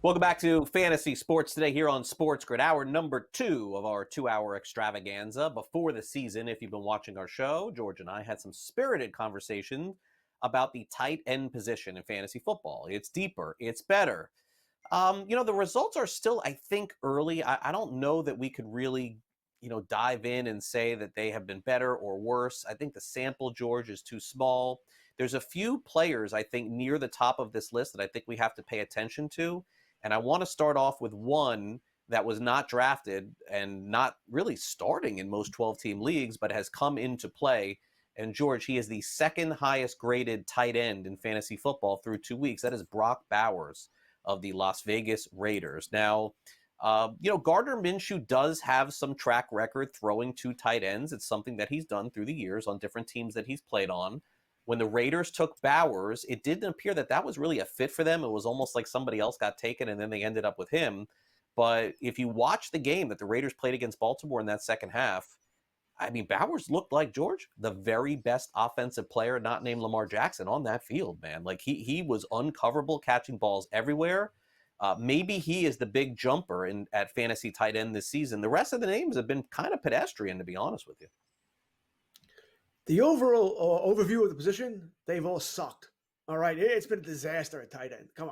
Welcome back to Fantasy Sports today here on SportsGrid, hour number 2 of our 2-hour extravaganza. Before the season, if you've been watching our show, George and I had some spirited conversation about the tight end position in fantasy football. It's deeper. It's better. The results are still, I think, early. I don't know that we could really, dive in and say that they have been better or worse. I think the sample, George, is too small. There's a few players, I think, near the top of this list that I think we have to pay attention to. And I want to start off with one that was not drafted and not really starting in most 12-team leagues, but has come into play. And George, he is the second highest graded tight end in fantasy football through 2 weeks. That is Brock Bowers of the Las Vegas Raiders. Now, Gardner Minshew does have some track record throwing to tight ends. It's something that he's done through the years on different teams that he's played on. When the Raiders took Bowers, it didn't appear that was really a fit for them. It was almost like somebody else got taken and then they ended up with him. But if you watch the game that the Raiders played against Baltimore in that second half, I mean, Bowers looked like, George, the very best offensive player, not named Lamar Jackson, on that field, man. Like, he was uncoverable, catching balls everywhere. Maybe he is the big jumper at fantasy tight end this season. The rest of the names have been kind of pedestrian, to be honest with you. The overall overview of the position, they've all sucked. All right, it's been a disaster at tight end. Come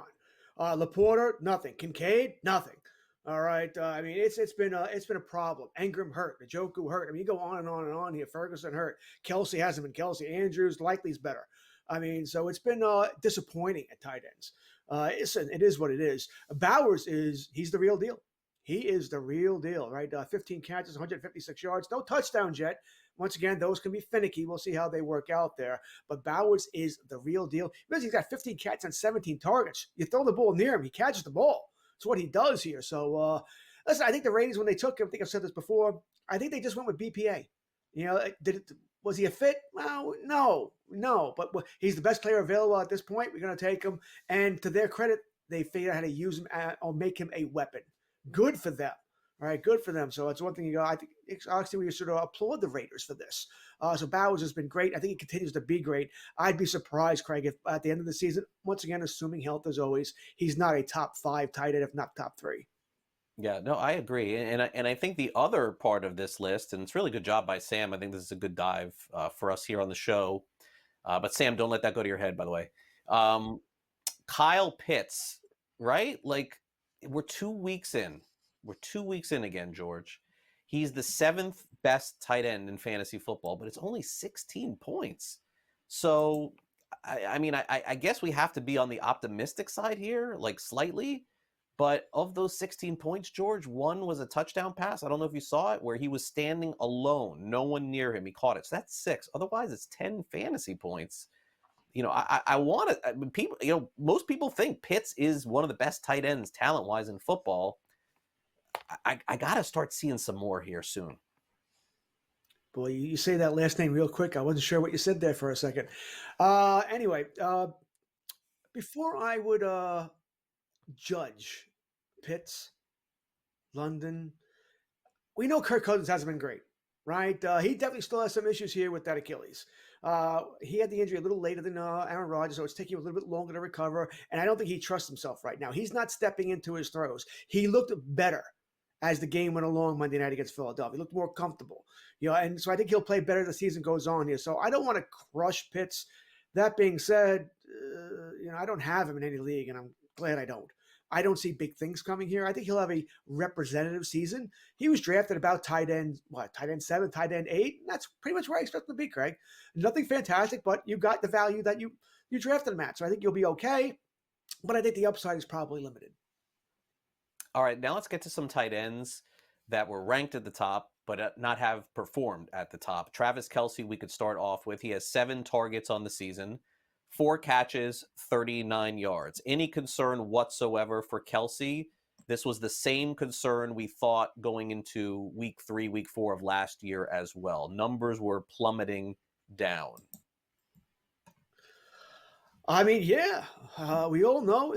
on, Laporta, nothing. Kincaid, nothing. All right, it's been a problem. Engram hurt, Njoku hurt. I mean, you go on and on and on here. Ferguson hurt. Kelsey hasn't been Kelsey. Andrews likely's better. I mean, so it's been disappointing at tight ends. It is what it is. Bowers he's the real deal. He is the real deal, right? 15 catches, 156 yards, no touchdowns yet. Once again, those can be finicky. We'll see how they work out there. But Bowers is the real deal. Because he's got 15 catches and 17 targets. You throw the ball near him, he catches the ball. That's what he does here. So, listen, I think the Raiders, when they took him, I think I've said this before, I think they just went with BPA. Was he a fit? Well, no. But he's the best player available at this point. We're going to take him. And to their credit, they figured out how to use him or make him a weapon. Good for them. All right, good for them. So it's one thing I think actually we should applaud the Raiders for this. So Bowers has been great. I think he continues to be great. I'd be surprised, Craig, if at the end of the season, once again, assuming health as always, he's not a top 5 tight end, if not top 3. Yeah, no, I agree. And I think the other part of this list, and it's really good job by Sam, I think this is a good dive for us here on the show. But Sam, don't let that go to your head, by the way. Kyle Pitts, right? Like, we're 2 weeks in. We're 2 weeks in again, George. He's the 7th best tight end in fantasy football, but it's only 16 points. So, I guess we have to be on the optimistic side here, like slightly. But of those 16 points, George, one was a touchdown pass. I don't know if you saw it, where he was standing alone, no one near him. He caught it. So that's 6. Otherwise, it's 10 fantasy points. I want to. People, most people think Pitts is one of the best tight ends talent-wise in football. I got to start seeing some more here soon. Boy, you say that last name real quick. I wasn't sure what you said there for a second. Anyway, before I would judge Pitts, London, we know Kirk Cousins hasn't been great, right? He definitely still has some issues here with that Achilles. He had the injury a little later than Aaron Rodgers, so it's taking him a little bit longer to recover, and I don't think he trusts himself right now. He's not stepping into his throws. He looked better as the game went along Monday night against Philadelphia. He looked more comfortable, and so I think he'll play better as the season goes on here. So I don't want to crush Pitts. That being said, I don't have him in any league, and I'm glad I don't. I don't see big things coming here. I think he'll have a representative season. He was drafted about tight end 7, tight end 8. And that's pretty much where I expect him to be, Craig. Nothing fantastic, but you got the value that you drafted him at. So I think you'll be okay. But I think the upside is probably limited. All right, now let's get to some tight ends that were ranked at the top, but not have performed at the top. Travis Kelce, we could start off with. He has 7 targets on the season, 4 catches, 39 yards. Any concern whatsoever for Kelce? This was the same concern we thought going into week 3, week 4 of last year as well. Numbers were plummeting down. I mean, yeah, we all know,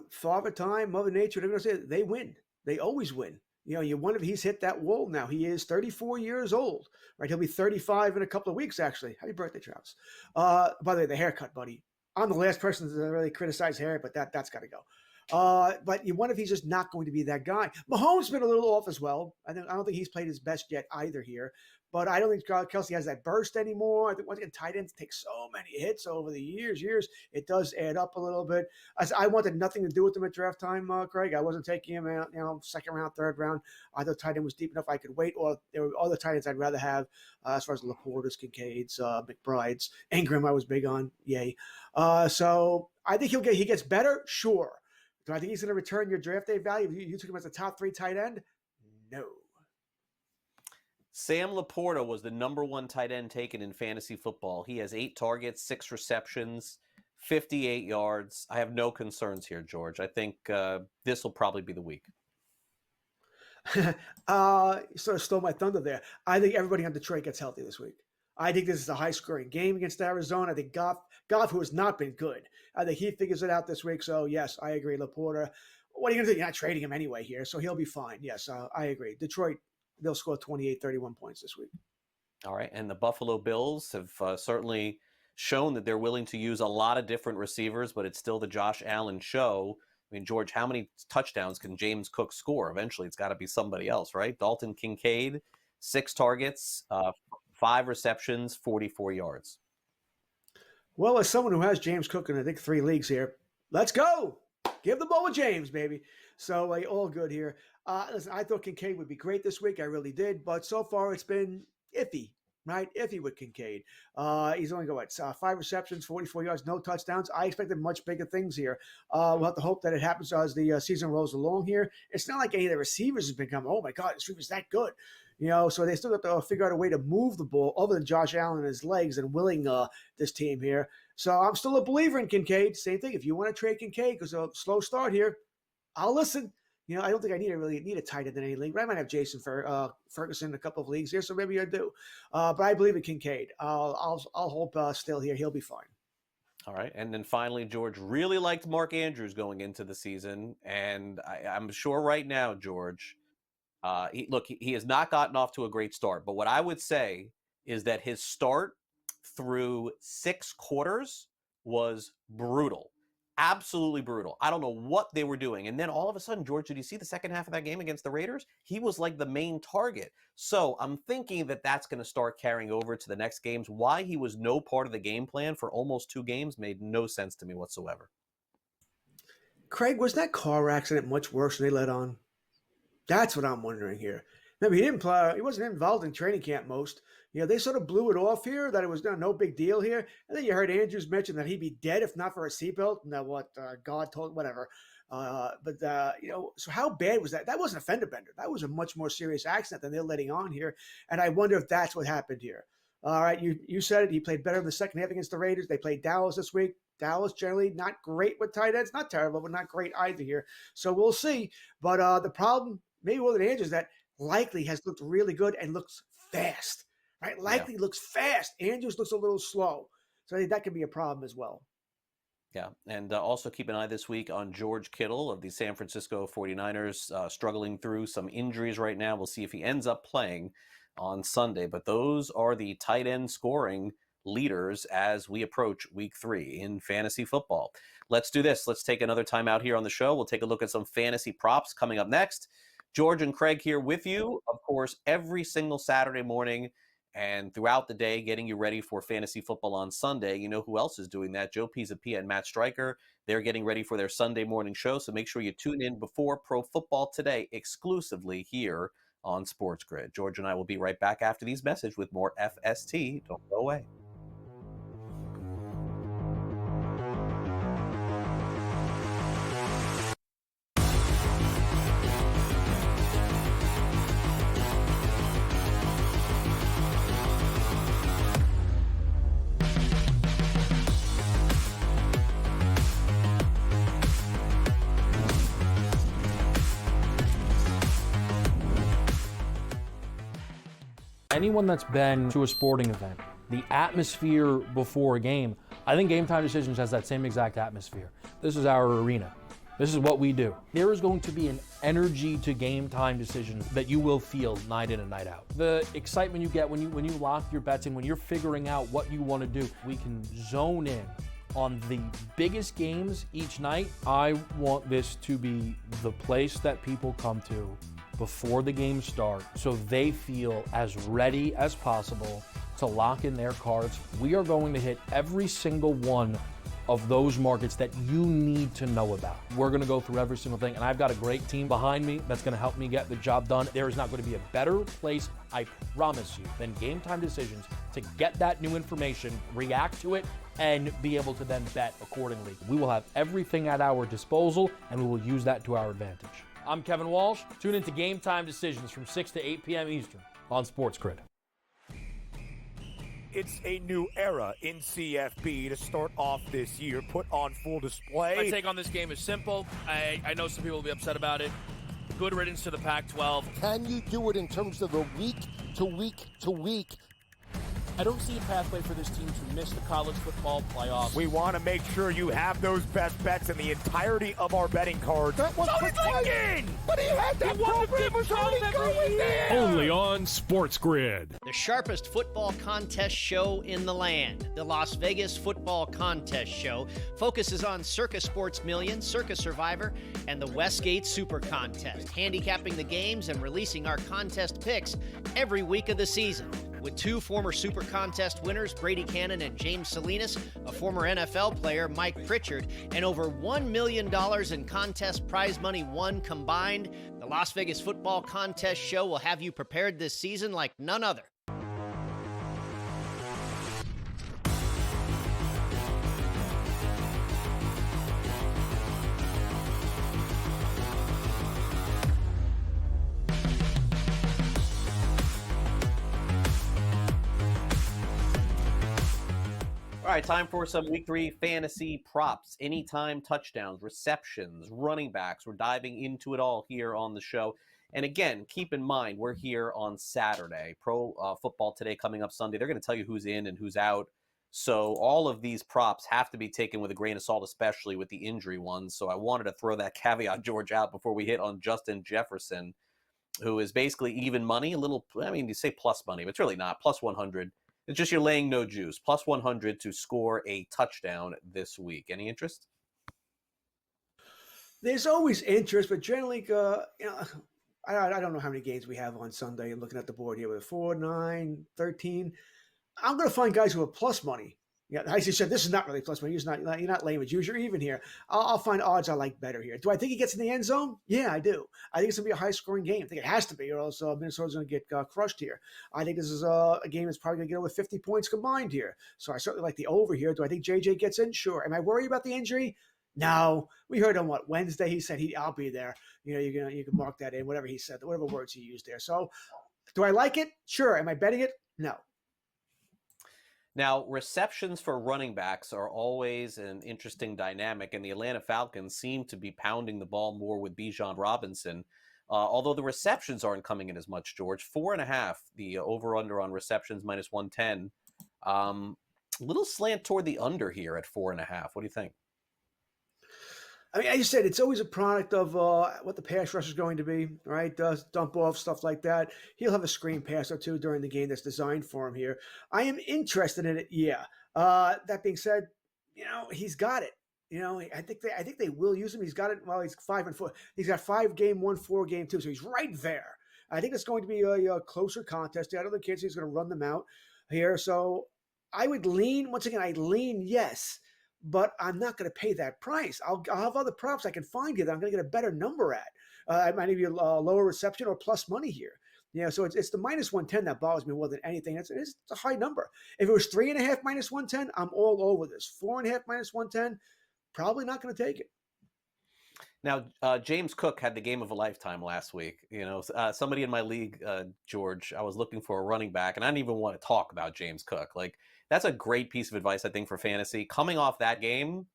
Father Time, Mother Nature, they're going to say they win. They always win. You wonder if he's hit that wall now. He is 34 years old, right? He'll be 35 in a couple of weeks, actually. Happy birthday, Travis. By the way, the haircut, buddy. I'm the last person to really criticize hair, but that's got to go. But you wonder if he's just not going to be that guy. Mahomes been a little off as well. I don't think he's played his best yet either here. But I don't think Kelsey has that burst anymore. I think once again, tight ends take so many hits over the years. It does add up a little bit. I wanted nothing to do with him at draft time, Craig. I wasn't taking him out, second round, third round. I thought tight end was deep enough I could wait, or there were other tight ends I'd rather have as far as Laporta's, Kincaid's, McBride's. Ingram I was big on. Yay. So I think he gets better, sure. Do I think he's going to return your draft day value? You took him as a top 3 tight end? No. Sam Laporta was the number 1 tight end taken in fantasy football. He has 8 targets, 6 receptions, 58 yards. I have no concerns here, George. I think this will probably be the week. You sort of stole my thunder there. I think everybody on Detroit gets healthy this week. I think this is a high-scoring game against Arizona. I think Goff, who has not been good, I think he figures it out this week. So, yes, I agree. Laporta, what are you going to do? You're not trading him anyway here, so he'll be fine. Yes, I agree. Detroit, they'll score 28, 31 points this week. All right, and the Buffalo Bills have certainly shown that they're willing to use a lot of different receivers, but it's still the Josh Allen show. I mean, George, how many touchdowns can James Cook score? Eventually, it's got to be somebody else, right? Dalton Kincaid, 6 targets, 5 receptions, 44 yards. Well, as someone who has James Cook in, I think, 3 leagues here, let's go. Give the ball to James, baby. So, all good here. Listen, I thought Kincaid would be great this week. I really did. But so far, it's been iffy, right? Iffy with Kincaid. He's only got, 5 receptions, 44 yards, no touchdowns. I expected much bigger things here. We'll have to hope that it happens as the season rolls along here. It's not like any of the receivers have become, oh, my God, this receiver's that good. So they still have to figure out a way to move the ball other than Josh Allen and his legs and willing this team here. So I'm still a believer in Kincaid. Same thing. If you want to trade Kincaid because of a slow start here, I'll listen. I don't think I really need a tight end in any league, but I might have Jason Ferguson in a couple of leagues here, so maybe I do. But I believe in Kincaid. I'll hope still here. He'll be fine. All right. And then finally, George really liked Mark Andrews going into the season. And I'm sure right now, George, he has not gotten off to a great start. But what I would say is that his start through 6 quarters was brutal. Absolutely brutal. I don't know what they were doing. And then all of a sudden, George, did you see the second half of that game against the Raiders? He was like the main target. So I'm thinking that that's going to start carrying over to the next games. Why he was no part of the game plan for almost 2 games made no sense to me whatsoever. Craig, was that car accident much worse than they let on? That's what I'm wondering here. Remember, he wasn't involved in training camp most. They sort of blew it off here, that it was no big deal here. And then you heard Andrews mention that he'd be dead if not for a seatbelt. Now, what God told, whatever. So how bad was that? That wasn't a fender bender. That was a much more serious accident than they're letting on here. And I wonder if that's what happened here. All right, you said it. He played better in the second half against the Raiders. They played Dallas this week. Dallas generally not great with tight ends. Not terrible, but not great either here. So we'll see. But the problem, maybe more than Andrews, is that Likely has looked really good and looks fast. Right? Likely looks fast. Andrews looks a little slow. So I think that could be a problem as well. Yeah, and also keep an eye this week on George Kittle of the San Francisco 49ers, struggling through some injuries right now. We'll see if he ends up playing on Sunday. But those are the tight end scoring leaders as we approach week 3 in fantasy football. Let's do this. Let's take another time out here on the show. We'll take a look at some fantasy props coming up next. George and Craig here with you, of course, every single Saturday morning and throughout the day, getting you ready for fantasy football on Sunday. You know who else is doing that? Joe Pisapia and Matt Stryker. They're getting ready for their Sunday morning show, so make sure you tune in before Pro Football Today exclusively here on SportsGrid. George and I will be right back after these messages with more FST. Don't go away. Anyone that's been to a sporting event, the atmosphere before a game, I think Game Time Decisions has that same exact atmosphere. This is our arena. This is what we do. There is going to be an energy to Game Time Decisions that you will feel night in and night out. The excitement you get when you lock your bets in, when you're figuring out what you want to do, we can zone in on the biggest games each night, I want this to be the place that people come to before the games start so they feel as ready as possible to lock in their cards. We are going to hit every single one of those markets that you need to know about. We're gonna go through every single thing, and I've got a great team behind me that's gonna help me get the job done. There is not gonna be a better place, I promise you, than Game Time Decisions to get that new information, react to it, and be able to then bet accordingly. We will have everything at our disposal, and we will use that to our advantage. I'm Kevin Walsh. Tune into Game Time Decisions from 6 to 8 p.m. Eastern on SportsGrid. It's a new era in CFB to start off this year, put on full display. My take on this game is simple. I know some people will be upset about it. Good riddance to the Pac-12. Can you do it in terms of the week to week to week? I don't see a pathway for this team to miss the college football playoffs. We want to make sure you have those best bets in the entirety of our betting cards. That was Lincoln! But he had that program was already going there! Only on SportsGrid. The sharpest football contest show in the land, the Las Vegas Football Contest Show, focuses on Circus Sports Million, Circus Survivor, and the Westgate Super Contest, handicapping the games and releasing our contest picks every week of the season. With two former Super Contest winners, Brady Cannon and James Salinas, a former NFL player, Mike Pritchard, and over $1 million in contest prize money won combined, the Las Vegas Football Contest Show will have you prepared this season like none other. All right, time for some Week 3 fantasy props. Anytime touchdowns, receptions, running backs. We're diving into it all here on the show. And again, keep in mind, we're here on Saturday. Pro Football Today coming up Sunday. They're going to tell you who's in and who's out. So all of these props have to be taken with a grain of salt, especially with the injury ones. So I wanted to throw that caveat, George, out before we hit on Justin Jefferson, who is basically even money. A little, I mean, you say plus money, but it's really not. Plus 100. It's just you're laying no juice. Plus 100 to score a touchdown this week. Any interest? There's always interest, but generally, I don't know how many games we have on Sunday. I'm looking at the board here with 4, 9, 13. I'm going to find guys who have plus money. Yeah, as you said, this is not really plus money. You're not laying with juice. You're even here. I'll find odds I like better here. Do I think he gets in the end zone? Yeah, I do. I think it's going to be a high-scoring game. I think it has to be, or else Minnesota's going to get crushed here. I think this is a game that's probably going to get over 50 points combined here. So I certainly like the over here. Do I think JJ gets in? Sure. Am I worried about the injury? No. We heard on Wednesday he said I'll be there. You can mark that in, whatever he said, whatever words he used there. So do I like it? Sure. Am I betting it? No. Now, receptions for running backs are always an interesting dynamic, and the Atlanta Falcons seem to be pounding the ball more with Bijan Robinson, although the receptions aren't coming in as much, George. 4.5, the over-under on receptions, minus 110. Little slant toward the under here at 4.5. What do you think? I mean, as you said, it's always a product of what the pass rush is going to be, right? Dump off, stuff like that. He'll have a screen pass or two during the game that's designed for him here. I am interested in it, yeah. That being said, he's got it. I think they will use him. He's got it. Well, he's 5-4. He's got 5-game 1, 4-game 2, so he's right there. I think it's going to be a closer contest. The other kids, he's going to run them out here. So I would lean, once again, yes. But I'm not going to pay that price. I'll have other props I can find here that I'm going to get a better number at. I might give you a lower reception or plus money here. So it's the minus 110 that bothers me more than anything. It's a high number. If it was 3.5 minus 110, I'm all over this. 4.5 minus 110, probably not going to take it. Now, James Cook had the game of a lifetime last week. Somebody in my league, George, I was looking for a running back, and I didn't even want to talk about James Cook. That's a great piece of advice, I think, for fantasy. Coming off that game,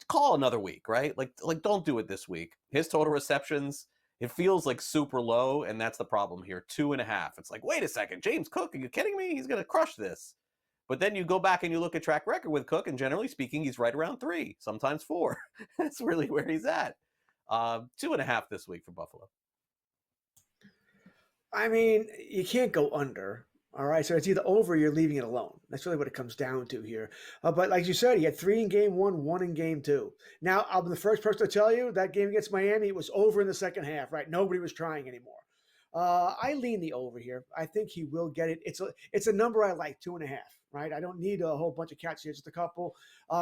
call another week, right? Like don't do it this week. His total receptions, it feels like super low, and that's the problem here. 2.5. It's like, wait a second, James Cook, are you kidding me? He's going to crush this. But then you go back and you look at track record with Cook, and generally speaking, he's right around 3, sometimes 4. That's really where he's at. 2.5 this week for Buffalo. I mean, you can't go under. All right, so it's either over or you're leaving it alone. That's really what it comes down to here. But like you said, he had 3 in game 1, 1 in game 2. Now, I'm the first person to tell you that game against Miami, it was over in the second half, right? Nobody was trying anymore. I lean the over here. I think he will get it. It's a number I like, 2.5, right? I don't need a whole bunch of catches here, just a couple.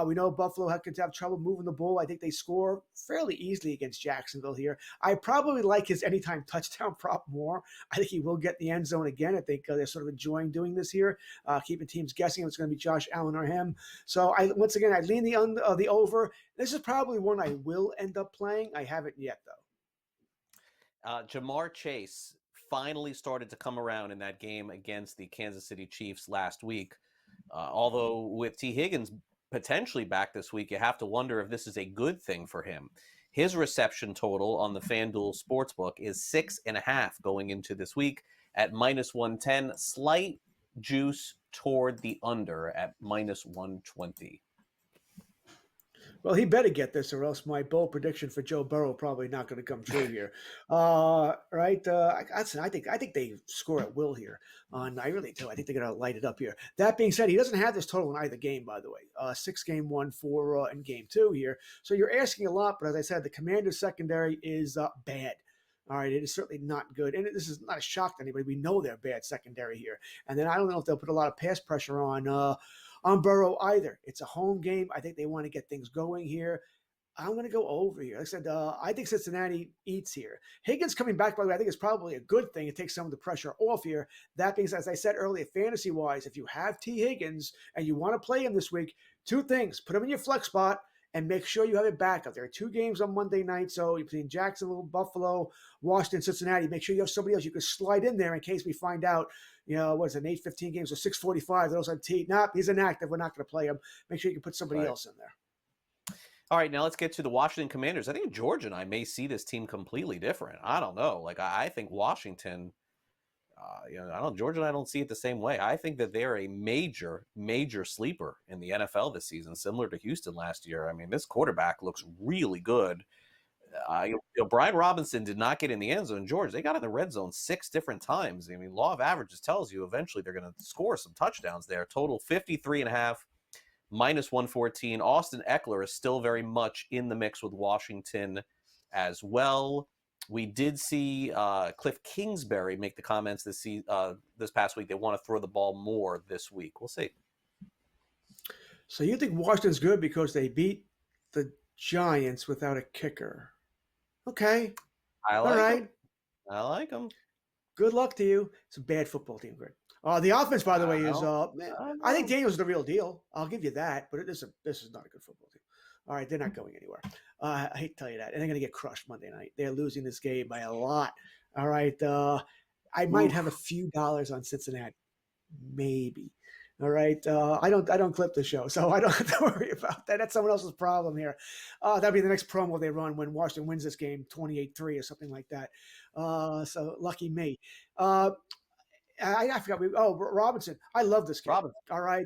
We know Buffalo could have trouble moving the ball. I think they score fairly easily against Jacksonville here. I probably like his anytime touchdown prop more. I think he will get the end zone again. I think they're sort of enjoying doing this here, keeping teams guessing if it's going to be Josh Allen or him. So I lean the over. This is probably one I will end up playing. I haven't yet, though. Jamar Chase finally started to come around in that game against the Kansas City Chiefs last week. Although with T. Higgins potentially back this week, you have to wonder if this is a good thing for him. His reception total on the FanDuel Sportsbook is 6.5 going into this week at -110. Slight juice toward the under at -120. Well, he better get this, or else my bold prediction for Joe Burrow probably not going to come true here. Right? I think they score at will here. I really do. I think they're going to light it up here. That being said, he doesn't have this total in either game, by the way. 6 game 1, 4 in game 2 here. So you're asking a lot, but as I said, the Commanders secondary is bad. All right, it is certainly not good. And this is not a shock to anybody. We know they're bad secondary here. And then I don't know if they'll put a lot of pass pressure on Burrow either. It's a home game. I think they want to get things going here. I'm going to go over here. Like I said, I think Cincinnati eats here. Higgins coming back, by the way, I think is probably a good thing. It takes some of the pressure off here. That being said, as I said earlier, fantasy-wise, if you have T. Higgins and you want to play him this week, 2 things. Put him in your flex spot and make sure you have it back up. There are 2 games on Monday night, so you're playing Jacksonville, Buffalo, Washington, Cincinnati. Make sure you have somebody else you can slide in there in case we find out, what is it, 8-15 games or 6:45, those on T. Nope, he's inactive. We're not going to play him. Make sure you can put somebody else in there. All right, now let's get to the Washington Commanders. I think George and I may see this team completely different. I don't know. I think Washington, George and I don't see it the same way. I think that they're a major, major sleeper in the NFL this season, similar to Houston last year. I mean, this quarterback looks really good. Brian Robinson did not get in the end zone. George, they got in the red zone 6 different times. I mean, law of averages tells you eventually they're going to score some touchdowns there. Total 53.5, -114. Austin Eckler is still very much in the mix with Washington as well. We did see Cliff Kingsbury make the comments this past week. They want to throw the ball more this week. We'll see. So you think Washington's good because they beat the Giants without a kicker? Okay. I like them. Good luck to you. It's a bad football team, Greg. The offense, by the way, is I think Daniels is the real deal. I'll give you that, but this is not a good football team. All right, they're not going anywhere. I hate to tell you that. And they're going to get crushed Monday night. They're losing this game by a lot. All right. I might have a few dollars on Cincinnati. Maybe. All right. I don't clip the show, so I don't have to worry about that. That's someone else's problem here. That'll be the next promo they run when Washington wins this game 28-3 or something like that. So lucky me. I forgot. Robinson. I love this kid. Robinson. All right.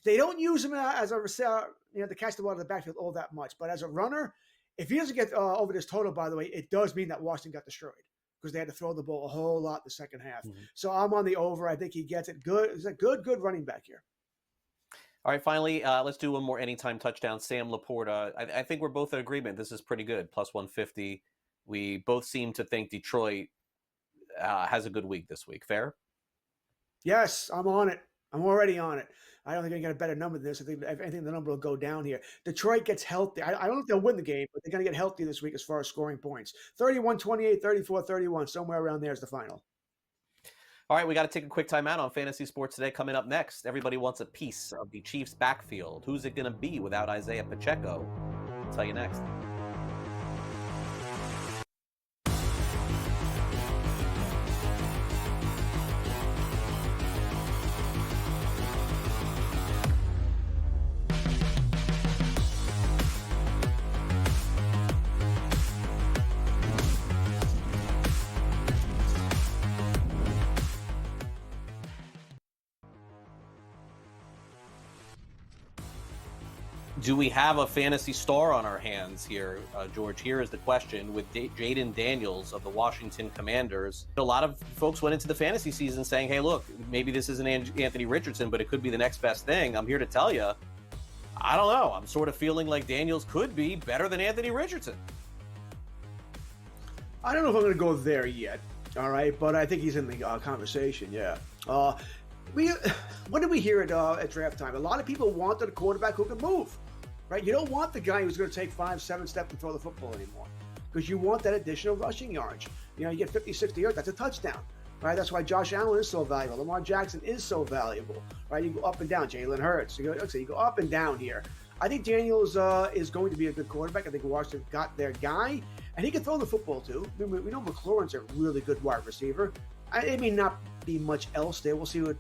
They don't use him as a receiver, to catch the ball in the backfield all that much. But as a runner, if he doesn't get over this total, by the way, it does mean that Washington got destroyed because they had to throw the ball a whole lot in the second half. Mm-hmm. So I'm on the over. I think he gets it. Good. He's a good running back here. All right, finally, let's do one more anytime touchdown. Sam Laporta. I think we're both in agreement. This is pretty good. +150. We both seem to think Detroit has a good week this week. Fair? Yes, I'm on it. I'm already on it. I don't think I got a better number than this. I think if anything, the number will go down here. Detroit gets healthy. I don't know if they'll win the game, but they're going to get healthy this week as far as scoring points. 31-28, 34-31, somewhere around there is the final. All right, we got to take a quick time out on Fantasy Sports Today. Coming up next, everybody wants a piece of the Chiefs' backfield. Who's it going to be without Isaiah Pacheco? I'll tell you next. Do we have a fantasy star on our hands here, George? Here is the question with Jaden Daniels of the Washington Commanders. A lot of folks went into the fantasy season saying, hey, look, maybe this isn't Anthony Richardson, but it could be the next best thing. I'm here to tell you, I don't know. I'm sort of feeling like Daniels could be better than Anthony Richardson. I don't know if I'm going to go there yet, all right, but I think he's in the conversation, yeah. What did we hear at draft time? A lot of people wanted a quarterback who could move, right? You don't want the guy who's going to take 5-7 steps and throw the football anymore because you want that additional rushing yards. You know, you get 50, 60 yards, that's a touchdown, right? That's why Josh Allen is so valuable. Lamar Jackson is so valuable, right? You go up and down. Jalen Hurts. You go up and down here. I think Daniels is going to be a good quarterback. I think Washington got their guy, and he can throw the football too. We know McLaurin's a really good wide receiver. It may not be much else there. We'll see what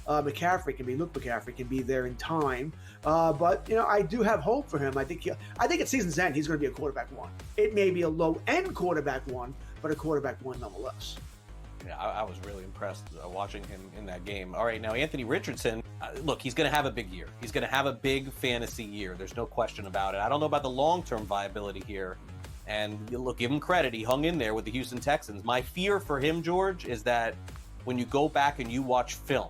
McCaffrey can be. Luke McCaffrey can be there in time. But, you know, I do have hope for him. I think at season's end, he's going to be a quarterback one. It may be a low-end quarterback one, but a quarterback one nonetheless. Yeah, I was really impressed watching him in that game. All right, now Anthony Richardson, look, he's going to have a big year. He's going to have a big fantasy year. There's no question about it. I don't know about the long-term viability here. And look, give him credit. He hung in there with the Houston Texans. My fear for him, George, is that when you go back and you watch film,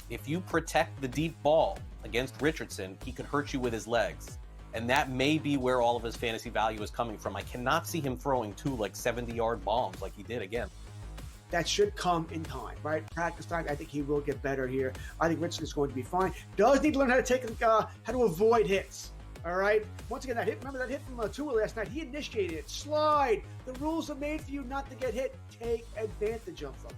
if you protect the deep ball against Richardson, he could hurt you with his legs. And that may be where all of his fantasy value is coming from. I cannot see him throwing 2 70-yard bombs like he did again. That should come in time, right? Practice time. I think he will get better here. I think Richardson's going to be fine. Does need to learn how to avoid hits. All right. Once again, that hit. Remember that hit from Tua last night? He initiated it. Slide. The rules are made for you not to get hit. Take advantage of them.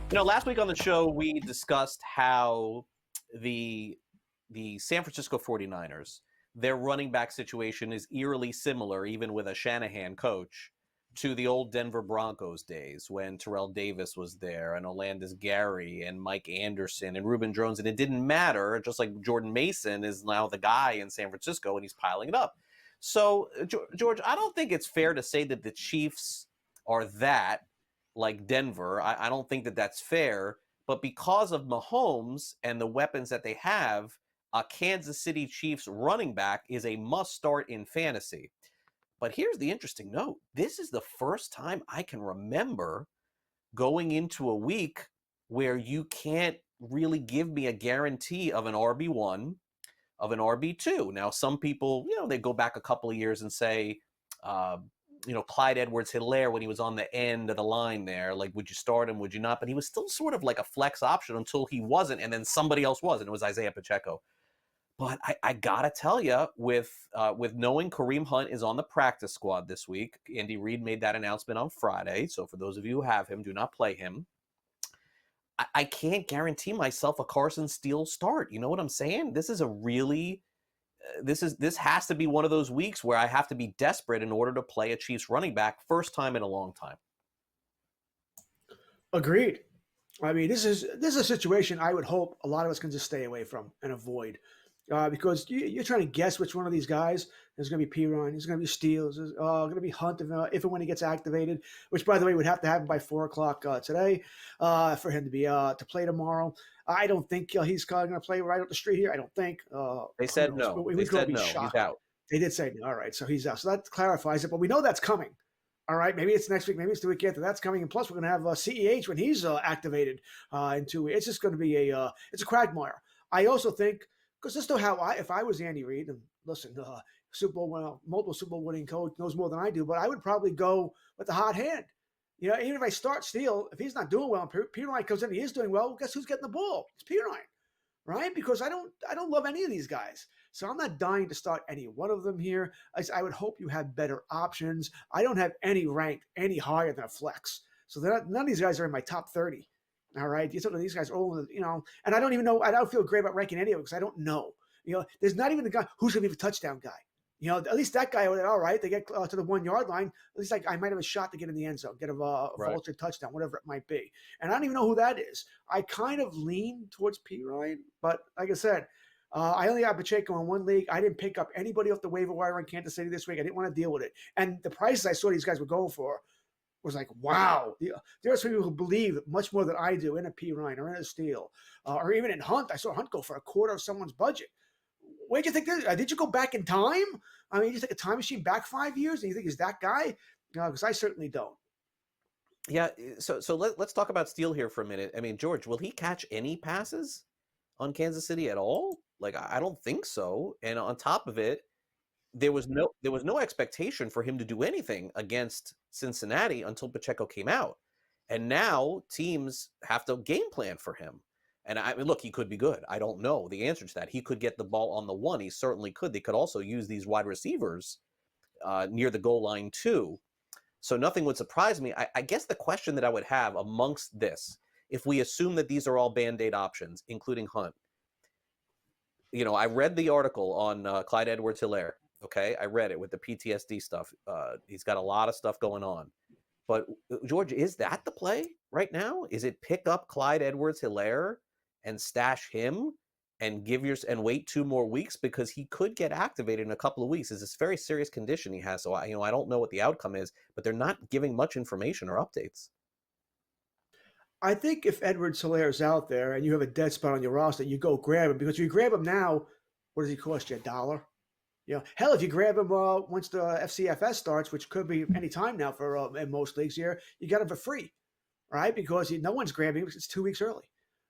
You know, last week on the show, we discussed how the San Francisco 49ers, their running back situation is eerily similar, even with a Shanahan coach, to the old Denver Broncos days when Terrell Davis was there and Olandis Gary and Mike Anderson and Reuben Jones. And it didn't matter, just like Jordan Mason is now the guy in San Francisco and he's piling it up. So, George, I don't think it's fair to say that the Chiefs are that like Denver. I don't think that that's fair. But because of Mahomes and the weapons that they have, a Kansas City Chiefs running back is a must start in fantasy. But here's the interesting note. This is the first time I can remember going into a week where you can't really give me a guarantee of an RB1, of an RB2. Now, some people, they go back a couple of years and say, Clyde Edwards-Helaire when he was on the end of the line there, like, would you start him, would you not? But he was still sort of like a flex option until he wasn't, and then somebody else was, and it was Isaiah Pacheco. But I gotta tell you, with knowing Kareem Hunt is on the practice squad this week, Andy Reid made that announcement on Friday, so for those of you who have him, do not play him. I can't guarantee myself a Carson Steele start. You know what I'm saying? This is a really... This has to be one of those weeks where I have to be desperate in order to play a Chiefs running back first time in a long time. Agreed. I mean, this is a situation I would hope a lot of us can just stay away from and avoid. Because you're trying to guess which one of these guys is going to be Pirine, is going to be Steele, is going to be Hunt if and when he gets activated, which, by the way, would have to happen by 4 o'clock today for him to be to play tomorrow. I don't think he's going to play right up the street here. I don't think. They said no. They said no. He's out. They did say no. All right, so he's out. So that clarifies it. But we know that's coming. All right, maybe it's next week. Maybe it's the week after. That's coming. And plus, we're going to have CEH when he's activated in 2 weeks. It's just going to be it's a quagmire. I also think, because this is how if I was Andy Reid, and listen, multiple Super Bowl winning coach knows more than I do, but I would probably go with the hot hand. Even if I start Steele, if he's not doing well, and Pirine comes in, he is doing well. Guess who's getting the ball? It's Pirine, right? Because I don't love any of these guys, so I'm not dying to start any one of them here. I would hope you have better options. I don't have any ranked any higher than a flex, so none of these guys are in my top 30. All right, you talk to these guys, and I don't even know. I don't feel great about ranking any of them because I don't know. There's not even the guy who's going to be the touchdown guy. You know, at least that guy, all right, they get to the 1 yard line. At least I might have a shot to get in the end zone, get a vulture touchdown, whatever it might be. And I don't even know who that is. I kind of lean towards P. Ryan, but like I said, I only got Pacheco in one league. I didn't pick up anybody off the waiver wire in Kansas City this week. I didn't want to deal with it. And the prices I saw these guys were going for was like, wow. There are some people who believe much more than I do in a P. Ryan or in a Steele or even in Hunt. I saw Hunt go for a quarter of someone's budget. Where'd you think this? Did you go back in time? I mean, you take a time machine back 5 years and you think he's that guy? No, because I certainly don't. Yeah, so let's talk about Steele here for a minute. I mean, George, will he catch any passes on Kansas City at all? Like, I don't think so. And on top of it, there was no expectation for him to do anything against Cincinnati until Pacheco came out. And now teams have to game plan for him. And I mean, look, he could be good. I don't know the answer to that. He could get the ball on the one. He certainly could. They could also use these wide receivers near the goal line too. So nothing would surprise me. I guess the question that I would have amongst this, if we assume that these are all Band-Aid options, including Hunt, you know, I read the article on Clyde Edwards-Helaire. Okay, I read it with the PTSD stuff. He's got a lot of stuff going on. But George, is that the play right now? Is it pick up Clyde Edwards-Helaire and stash him and and wait 2 more weeks, because he could get activated in a couple of weeks? It's this very serious condition he has. So I don't know what the outcome is, but they're not giving much information or updates. I think if Edwards-Helaire is out there and you have a dead spot on your roster, you go grab him, because if you grab him now, what does he cost you? $1? You know, hell, if you grab him once the FCFS starts, which could be any time now for in most leagues here, you got him for free, right? Because no one's grabbing him. It's 2 weeks early.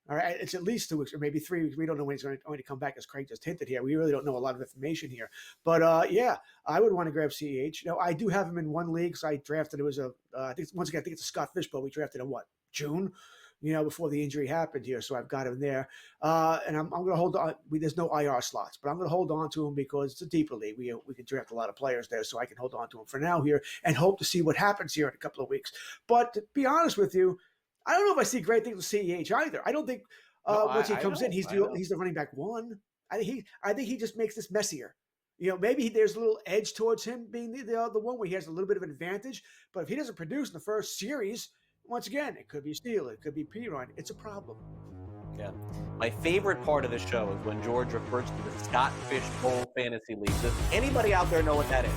All right, it's at least 2 weeks or maybe 3 weeks. We don't know when he's going to come back, as Craig just hinted here. We really don't know a lot of information here. But yeah, I would want to grab CEH. You know, I do have him in one league. So I drafted. It was I think it's a Scott Fishbowl. We drafted in June? You know, before the injury happened here. So I've got him there. And I'm going to hold on. There's no IR slots, but I'm going to hold on to him because it's a deeper league. We can draft a lot of players there, so I can hold on to him for now here and hope to see what happens here in a couple of weeks. But to be honest with you, I don't know if I see great things with CEH either. I don't think once he comes in, he's the running back one. I think he just makes this messier. You know, maybe there's a little edge towards him being the one where he has a little bit of an advantage. But if he doesn't produce in the first series, once again, it could be Steele, it could be P-Ryan. It's a problem. Yeah. My favorite part of the show is when George refers to the Scott Fishbowl Fantasy League. Does anybody out there know what that is?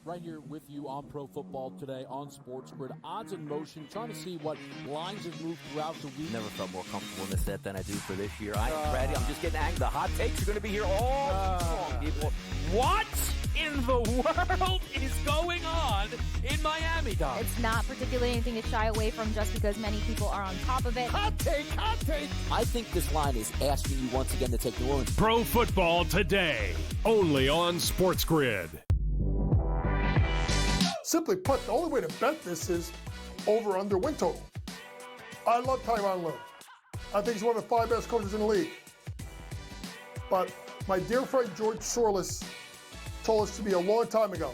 Right here with you on Pro Football Today on SportsGrid. Odds in motion, trying to see what lines have moved throughout the week. Never felt more comfortable in this set than I do for this year. I am ready. I'm just getting angry. The hot takes are going to be here all long, people. What in the world is going on in Miami, Dom? It's not particularly anything to shy away from just because many people are on top of it. Hot take, hot take. I think this line is asking you once again to take New Orleans. Pro Football Today, only on SportsGrid. Simply put, the only way to bet this is over/under win total. I love Tyronn Lue. I think he's one of the 5 best coaches in the league. But my dear friend George Sorless told us to me a long time ago,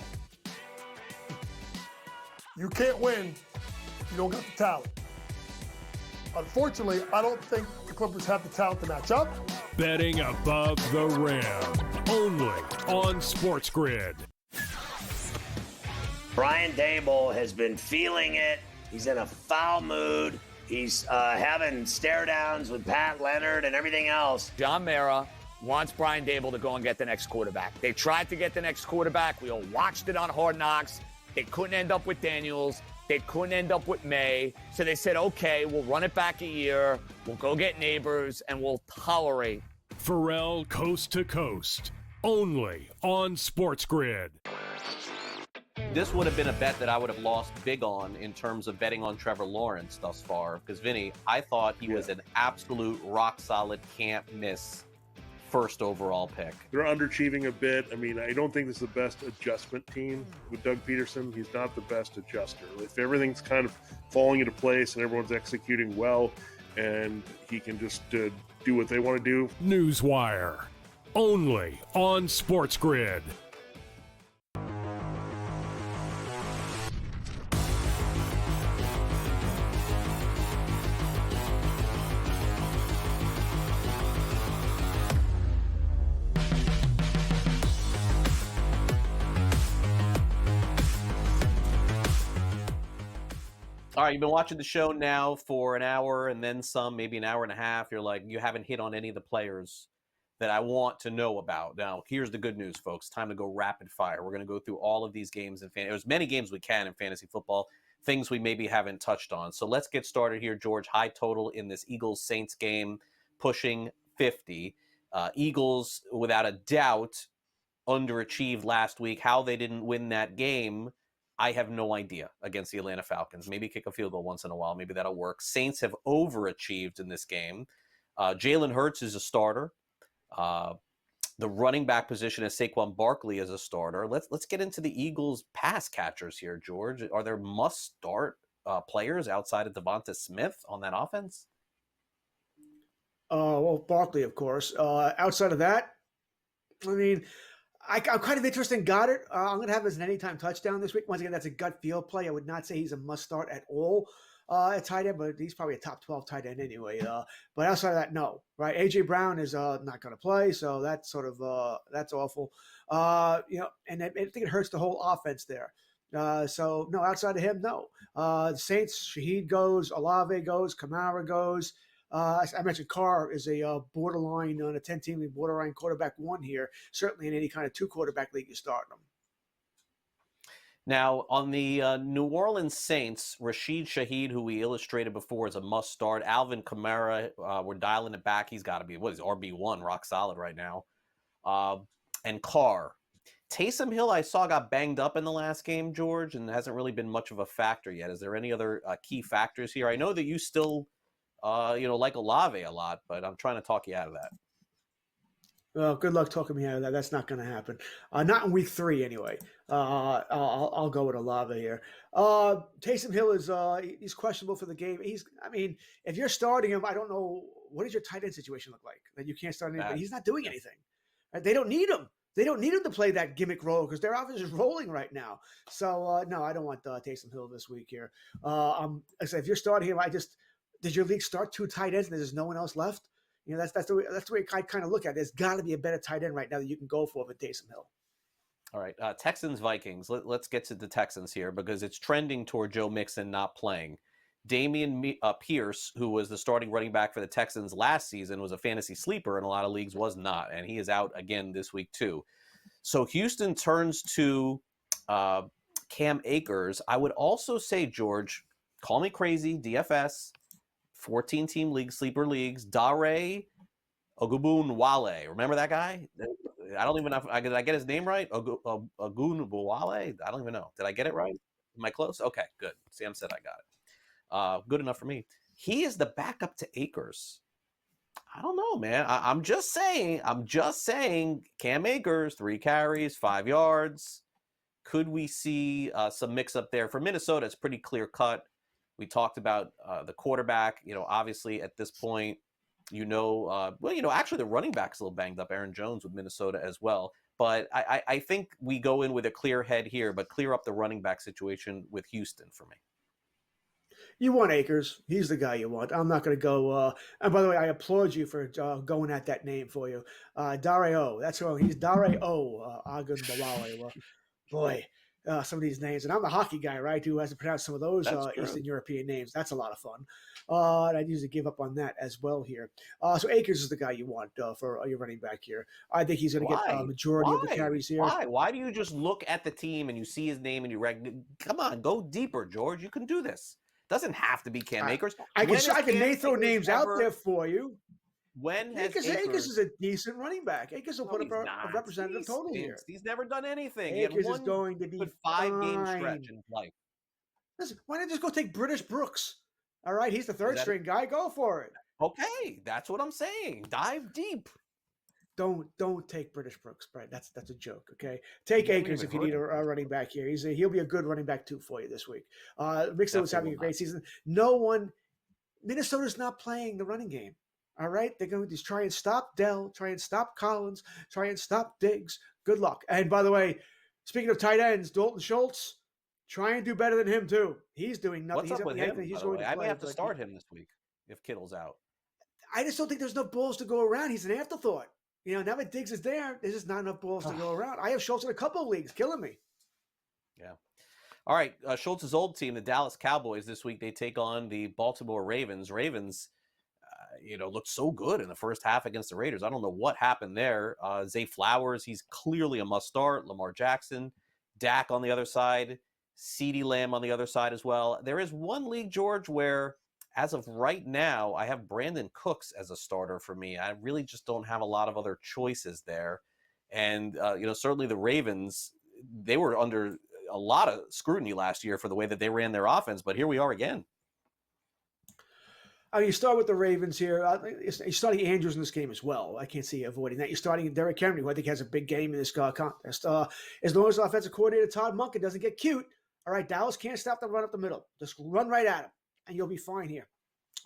you can't win if you don't got the talent. Unfortunately, I don't think the Clippers have the talent to match up. Betting above the rim, only on SportsGrid. Brian Daboll has been feeling it. He's in a foul mood. He's having stare downs with Pat Leonard and everything else. John Mara wants Brian Daboll to go and get the next quarterback. They tried to get the next quarterback. We all watched it on Hard Knocks. They couldn't end up with Daniels. They couldn't end up with May. So they said, okay, we'll run it back a year. We'll go get Neighbors, and we'll tolerate. Pharrell Coast to Coast, only on SportsGrid. This would have been a bet that I would have lost big on in terms of betting on Trevor Lawrence thus far. Because, Vinny, I thought he was an absolute rock-solid, can't-miss first overall pick. They're underachieving a bit. I mean, I don't think this is the best adjustment team with Doug Peterson. He's not the best adjuster. If everything's kind of falling into place and everyone's executing well and he can just do what they want to do. Newswire, only on SportsGrid. All right, you've been watching the show now for an hour and then some, maybe an hour and a half. You're like, you haven't hit on any of the players that I want to know about. Now, here's the good news, folks. Time to go rapid fire. We're going to go through all of these games in as many games we can in fantasy football, things we maybe haven't touched on. So let's get started here, George. High total in this Eagles-Saints game, pushing 50. Eagles, without a doubt, underachieved last week. How they didn't win that game, I have no idea against the Atlanta Falcons. Maybe kick a field goal once in a while. Maybe that'll work. Saints have overachieved in this game. Jalen Hurts is a starter. The running back position is Saquon Barkley as a starter. Let's get into the Eagles pass catchers here, George. Are there must-start players outside of Devonta Smith on that offense? Well, Barkley, of course. Outside of that, I mean, I'm kind of interested in Goddard. I'm going to have as an anytime touchdown this week. Once again, that's a gut feel play. I would not say he's a must start at all at tight end, but he's probably a top 12 tight end anyway. But outside of that, no. Right? A.J. Brown is not going to play, so that's sort of that's awful. And I think it hurts the whole offense there. So no, outside of him, no. The Saints, Shaheed goes, Olave goes, Kamara goes. I mentioned Carr is a borderline on a 10-team league, borderline quarterback one here. Certainly in any kind of 2-quarterback league, you start them. Now, on the New Orleans Saints, Rashid Shaheed, who we illustrated before, is a must-start. Alvin Kamara, we're dialing it back. He's got to be, RB1, rock solid right now. And Carr. Taysom Hill, I saw, got banged up in the last game, George, and hasn't really been much of a factor yet. Is there any other key factors here? I know that you still like Olave a lot, but I'm trying to talk you out of that. Well, good luck talking me out of that. That's not going to happen. Not in week 3, anyway. I'll go with Olave here. Taysom Hill is he's questionable for the game. If you're starting him, I don't know, what does your tight end situation look like? That you can't start anybody. He's not doing anything. They don't need him. They don't need him to play that gimmick role because their offense is rolling right now. So no, I don't want Taysom Hill this week here. I said, if you're starting him, did your league start 2 tight ends and there's no one else left? That's the way I kind of look at it. There's got to be a better tight end right now that you can go for than Taysom Hill. All right, Texans-Vikings. Let's get to the Texans here because it's trending toward Joe Mixon not playing. Damian Pierce, who was the starting running back for the Texans last season, was a fantasy sleeper in a lot of leagues, was not, and he is out again this week too. So Houston turns to Cam Akers. I would also say, George, call me crazy, DFS, 14-team league, sleeper leagues, Dare Ogunbowale. Remember that guy? I don't even know. Did I get his name right? Ogunbowale? I don't even know. Did I get it right? Am I close? Okay, good. Sam said I got it. Good enough for me. He is the backup to Akers. I don't know, man. I'm just saying. Cam Akers, 3 carries, 5 yards. Could we see some mix-up there? For Minnesota, it's pretty clear-cut. We talked about the quarterback. Obviously at this point, actually the running back's a little banged up, Aaron Jones with Minnesota as well. But I think we go in with a clear head here, but clear up the running back situation with Houston for me. You want Akers. He's the guy you want. I'm not going to go. And by the way, I applaud you for going at that name for you. Dario. That's who he's. Dario Ogunbowale. Boy. Some of these names, and I'm the hockey guy, right, who has to pronounce some of those Eastern European names. That's a lot of fun. And I'd usually give up on that as well here. So Akers is the guy you want for your running back here. I think he's going to get a majority of the carries here. Why do you just look at the team and you see his name and you come on, go deeper, George. You can do this. Doesn't have to be Cam Akers. I can throw names out there for you. When has Akers is a decent running back. Akers will put up a representative total here. He's never done anything. Akers is going to be 5-game stretch in life. Listen, why not just go take British Brooks? All right, he's the third string guy. Go for it. Okay, that's what I'm saying. Dive deep. Don't take British Brooks, Brett. That's a joke. Okay, take Akers if you need a running back here. He'll be a good running back too for you this week. Mixon was having a great season. Minnesota's not playing the running game. All right, they're going to just try and stop Dell, try and stop Collins, try and stop Diggs. Good luck. And by the way, speaking of tight ends, Dalton Schultz, try and do better than him too. He's doing nothing. What's up with him? He's By the going way? to I play, may have to but start him this week if Kittle's out. I just don't think there's enough balls to go around. He's an afterthought. Now that Diggs is there, there's just not enough balls to go around. I have Schultz in a couple of leagues, killing me. Yeah. All right. Schultz's old team, the Dallas Cowboys, this week they take on the Baltimore Ravens. Ravens, looked so good in the first half against the Raiders. I don't know what happened there. Zay Flowers, he's clearly a must start. Lamar Jackson, Dak on the other side, CeeDee Lamb on the other side as well. There is one league, George, where as of right now, I have Brandon Cooks as a starter for me. I really just don't have a lot of other choices there. And, certainly the Ravens, they were under a lot of scrutiny last year for the way that they ran their offense, but here we are again. I mean, you start with the Ravens here. You're starting Andrews in this game as well. I can't see you avoiding that. You're starting Derrick Henry, who I think has a big game in this contest. As long as the offensive coordinator Todd Monken doesn't get cute, all right, Dallas can't stop the run up the middle. Just run right at him, and you'll be fine here.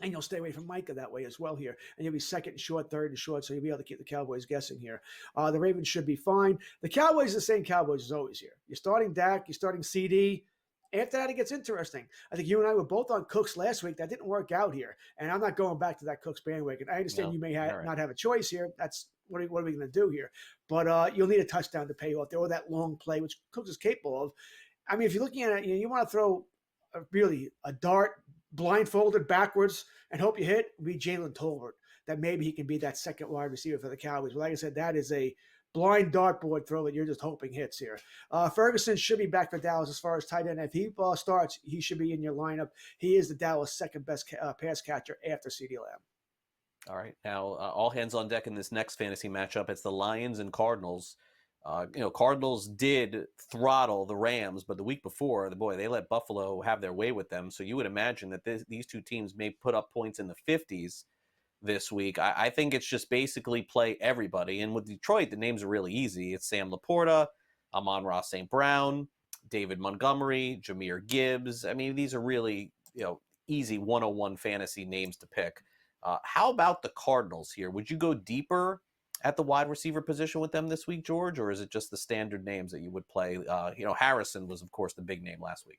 And you'll stay away from Micah that way as well here. And you'll be second and short, third and short, so you'll be able to keep the Cowboys guessing here. The Ravens should be fine. The Cowboys are the same Cowboys as always here. You're starting Dak, you're starting CD. After that, it gets interesting. I think you and I were both on Cooks last week. That didn't work out here. And I'm not going back to that Cooks bandwagon. I understand you may not have a choice here. That's what are we going to do here? But you'll need a touchdown to pay off there or that long play, which Cooks is capable of. I mean, if you're looking at it, you want to throw a dart blindfolded backwards and hope you hit, be Jalen Tolbert. That maybe he can be that second wide receiver for the Cowboys. But like I said, that is a blind dartboard throw that you're just hoping hits here. Ferguson should be back for Dallas as far as tight end. If he starts, he should be in your lineup. He is the Dallas second best pass catcher after CeeDee Lamb. All right. Now, all hands on deck in this next fantasy matchup. It's the Lions and Cardinals. Cardinals did throttle the Rams, but the week before, they let Buffalo have their way with them. So you would imagine that these two teams may put up points in the 50s this week. I think it's just basically play everybody. And with Detroit, the names are really easy. It's Sam Laporta, Amon-Ra St. Brown, David Montgomery, Jahmyr Gibbs. I mean, these are really, easy 101 fantasy names to pick. How about the Cardinals here? Would you go deeper at the wide receiver position with them this week, George, or is it just the standard names that you would play? Harrison was, of course, the big name last week.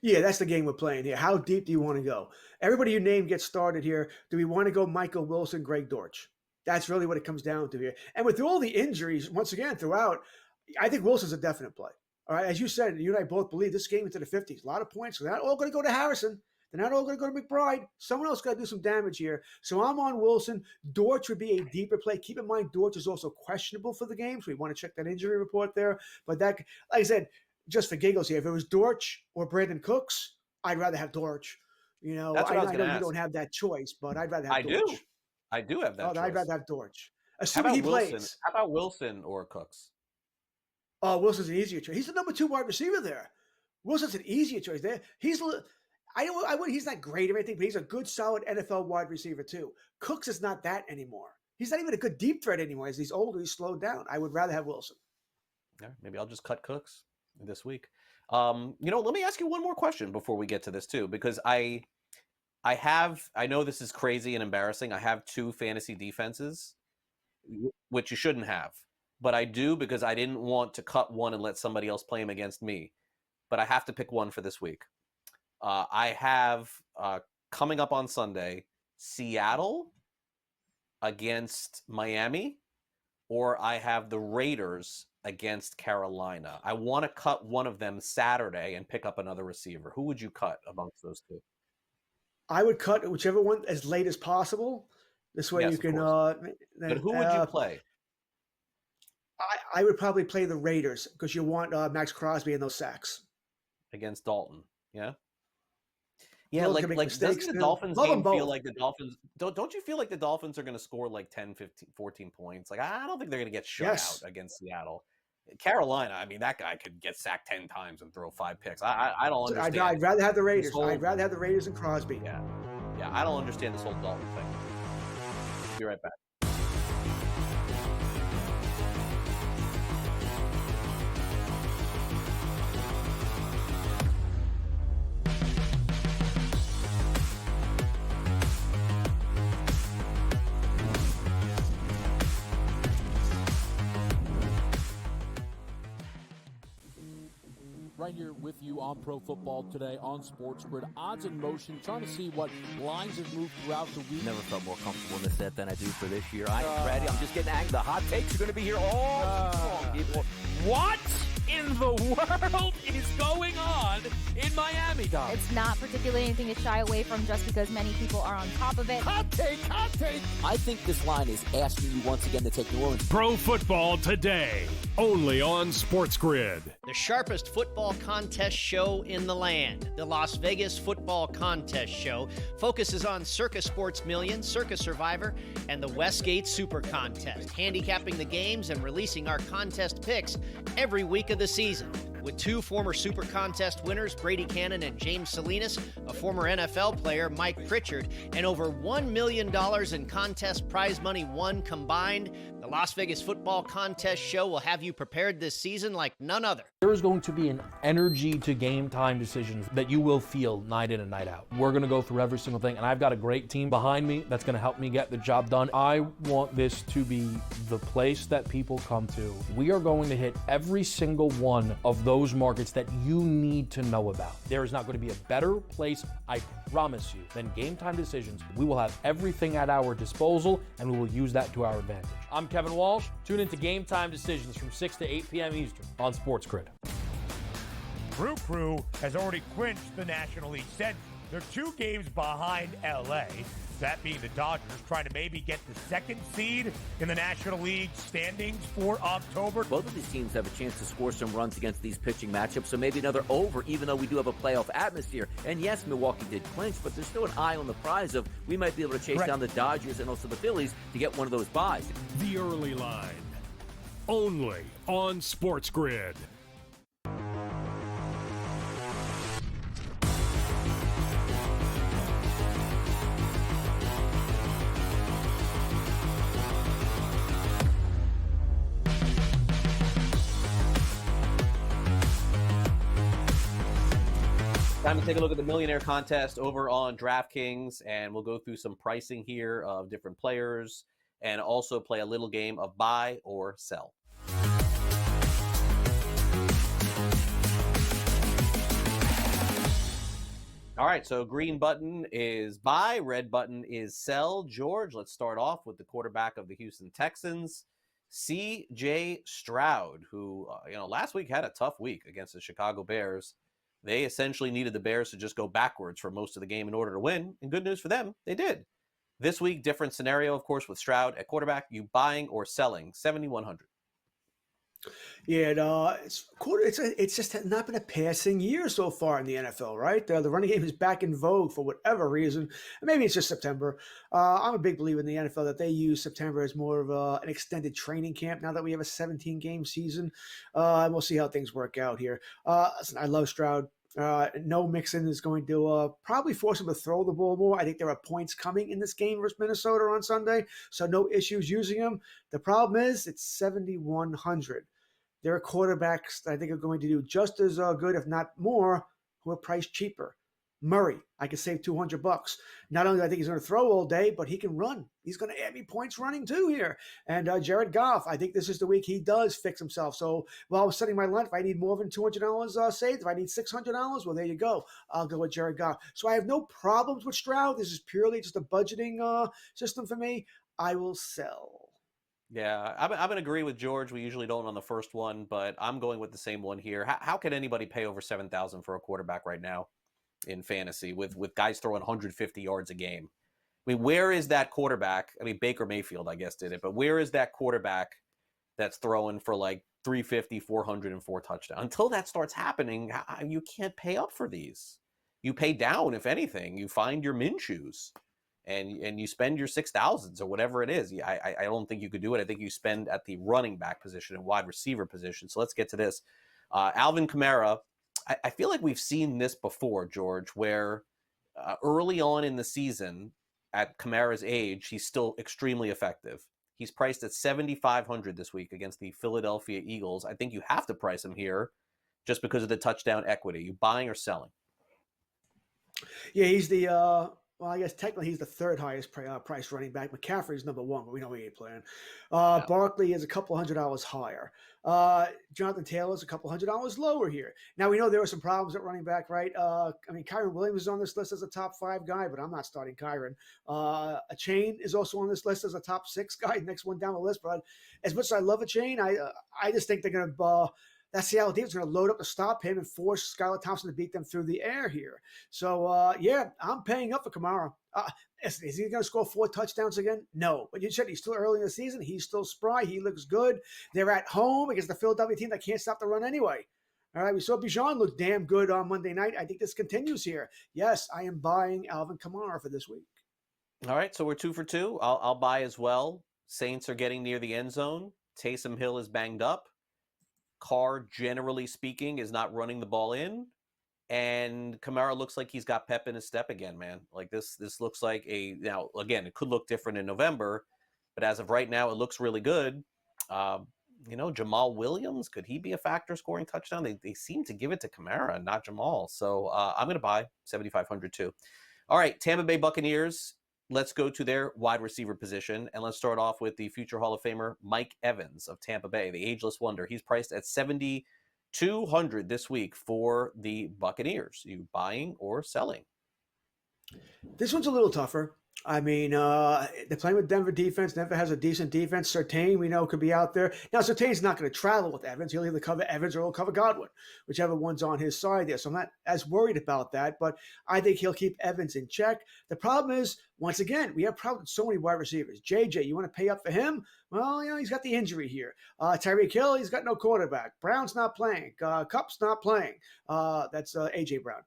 Yeah, that's the game we're playing here. How deep do you want to go? Everybody you name gets started here. Do we want to go Michael Wilson, Greg Dortch? That's really what it comes down to here. And with all the injuries, once again, throughout, I think Wilson's a definite play. All right, as you said, you and I both believe this game into the 50s. A lot of points. They're not all going to go to Harrison. They're not all going to go to McBride. Someone else got to do some damage here. So I'm on Wilson. Dortch would be a deeper play. Keep in mind, Dortch is also questionable for the game, so we want to check that injury report there. But that, like I said, just for giggles here, if it was Dortch or Brandon Cooks, I'd rather have Dortch. That's what I was going to ask. You don't have that choice, but I'd rather have Dortch. I do have that choice. I'd rather have Dortch. Assuming he plays. How about Wilson or Cooks? Wilson's an easier choice. He's the number 2 wide receiver there. Wilson's an easier choice there. He's not great or anything, but he's a good, solid NFL wide receiver too. Cooks is not that anymore. He's not even a good deep threat anymore. As he's older, he's slowed down. I would rather have Wilson. Yeah, maybe I'll just cut Cooks this week. Let me ask you one more question before we get to this too, because I know this is crazy and embarrassing. I have 2 fantasy defenses, which you shouldn't have, but I do because I didn't want to cut one and let somebody else play him against me. But I have to pick one for this week. I have coming up on Sunday, Seattle against Miami, or I have the Raiders against Carolina. I want to cut one of them Saturday and pick up another receiver. Who would you cut amongst those 2? I would cut whichever one as late as possible. This way you can. But who would you play? I would probably play the Raiders because you want Max Crosby and those sacks against Dalton. Yeah. Yeah, Well, like can make doesn't mistakes the now. Dolphins Love game them both. feel like the Dolphins don't you feel like the Dolphins are going to score like 10, 15, 14 points? Like I don't think they're going to get shut Yes. out against Seattle. Carolina, I mean, that guy could get sacked 10 times and throw 5 picks. I don't understand. I'd rather have the Raiders. this whole- I'd rather have the Raiders and Crosby. Yeah, I don't understand this whole Dalton thing. Be right back. right here with you on Pro Football Today on SportsGrid. Odds in motion, trying to see what lines have moved throughout the week. Never felt more comfortable in this set than I do for this year. Brady, I'm just getting angry. The hot takes are going to be here all long, people. What in the world is going on in Miami, Dom? It's not particularly anything to shy away from just because many people are on top of it. Hot take, hot take. I think this line is asking you once again to take New Orleans. Pro Football Today, only on SportsGrid. The sharpest football contest show in the land, the Las Vegas Football Contest Show, focuses on Circa Sports Million, Circa Survivor, and the Westgate Super Contest, handicapping the games and releasing our contest picks every week of the season. With two former Super Contest winners, Brady Cannon and James Salinas, a former NFL player, Mike Pritchard, and over $1 million in contest prize money won combined, the Las Vegas Football Contest Show will have you prepared this season like none other. There is going to be an energy to game time decisions that you will feel night in and night out. We're going to go through every single thing, and I've got a great team behind me that's going to help me get the job done. I want this to be the place that people come to. We are going to hit every single one of those markets that you need to know about. There is not going to be a better place, I promise you, than Game Time Decisions. We will have everything at our disposal, and we will use that to our advantage. I'm Kevin Walsh. Tune into Game Time Decisions from 6 to 8 p.m. Eastern on SportsGrid. Crew has already clinched the National League Central. They're 2 games behind LA. That being the Dodgers trying to maybe get the 2nd seed in the National League standings for October. Both of these teams have a chance to score some runs against these pitching matchups, so maybe another over, even though we do have a playoff atmosphere. And yes, Milwaukee did clinch, but there's still an eye on the prize of we might be able to chase down the Dodgers and also the Phillies to get one of those buys. The early line, only on SportsGrid. Time to take a look at the Millionaire Contest over on DraftKings, and we'll go through some pricing here of different players and also play a little game of buy or sell. All right, so green button is buy, red button is sell. George, let's start off with the quarterback of the Houston Texans, C.J. Stroud, who, last week had a tough week against the Chicago Bears. They essentially needed the Bears to just go backwards for most of the game in order to win. And good news for them, they did. This week, different scenario, of course, with Stroud at quarterback. You buying or selling? 7,100. Yeah, it's just not been a passing year so far in the NFL, right? The running game is back in vogue for whatever reason. Maybe it's just September. I'm a big believer in the NFL that they use September as more of an extended training camp now that we have a 17-game season. And we'll see how things work out here. Listen, I love Stroud. No Mixon is going to probably force him to throw the ball more. I think there are points coming in this game versus Minnesota on Sunday, so no issues using him. The problem is it's 7,100. There are quarterbacks that I think are going to do just as good, if not more, who are priced cheaper. Murray, I could save $200. Not only do I think he's going to throw all day, but he can run. He's going to add me points running too here. And Jared Goff, I think this is the week he does fix himself. So while I was setting my line, if I need more than $200 saved, if I need $600, well, there you go. I'll go with Jared Goff. So I have no problems with Stroud. This is purely just a budgeting system for me. I will sell. Yeah, I'm going to agree with George. We usually don't on the first one, but I'm going with the same one here. How can anybody pay over $7,000 for a quarterback right now in fantasy with guys throwing 150 yards a game? I mean, where is that quarterback? I mean, Baker Mayfield, I guess, did it, but where is that quarterback that's throwing for like 350, 400, and 4 touchdowns? Until that starts happening, you can't pay up for these. You pay down, if anything. You find your Minshew's. And you spend your 6,000s or whatever it is. I don't think you could do it. I think you spend at the running back position and wide receiver position. So let's get to this. Alvin Kamara, I feel like we've seen this before, George, where early on in the season, at Kamara's age, he's still extremely effective. He's priced at 7,500 this week against the Philadelphia Eagles. I think you have to price him here just because of the touchdown equity. You buying or selling? Yeah, he's the well, I guess technically he's the third highest price running back. McCaffrey's number one, but we know he ain't playing. Barkley is a couple $100 higher. Jonathan Taylor's a couple $100 lower here. Now, we know there were some problems at running back, right? I mean, Kyron Williams is on this list as a top 5 guy, but I'm not starting Kyron. A Chain is also on this list as a top 6 guy, next one down the list. But as much as I love a Chain, I just think they're going to that Seattle defense is going to load up to stop him and force Skylar Thompson to beat them through the air here. So, yeah, I'm paying up for Kamara. Is he going to score 4 touchdowns again? No. But you said he's still early in the season. He's still spry. He looks good. They're at home against the Philadelphia team that can't stop the run anyway. All right, we saw Bijan look damn good on Monday night. I think this continues here. Yes, I am buying Alvin Kamara for this week. All right, so we're 2 for 2. I'll buy as well. Saints are getting near the end zone. Taysom Hill is banged up. Carr, generally speaking, is not running the ball in. And Kamara looks like he's got pep in his step again, man. Like this looks like now, again, it could look different in November, but as of right now, it looks really good. Jamal Williams, could he be a factor scoring touchdown? They seem to give it to Kamara, not Jamal. So I'm going to buy 7,500 too. All right, Tampa Bay Buccaneers. Let's go to their wide receiver position, and let's start off with the future Hall of Famer, Mike Evans of Tampa Bay, the ageless wonder. He's priced at $7,200 this week for the Buccaneers. You buying or selling? This one's a little tougher. I mean, they're playing with Denver defense. Denver has a decent defense. Surtain, we know, could be out there. Now, Surtain's not going to travel with Evans. He'll either cover Evans or he'll cover Godwin, whichever one's on his side there. So I'm not as worried about that, but I think he'll keep Evans in check. The problem is, once again, we have problems with so many wide receivers. JJ, you want to pay up for him? Well, he's got the injury here. Tyreek Hill, he's got no quarterback. Brown's not playing. Kupp's not playing. That's A.J. Brown.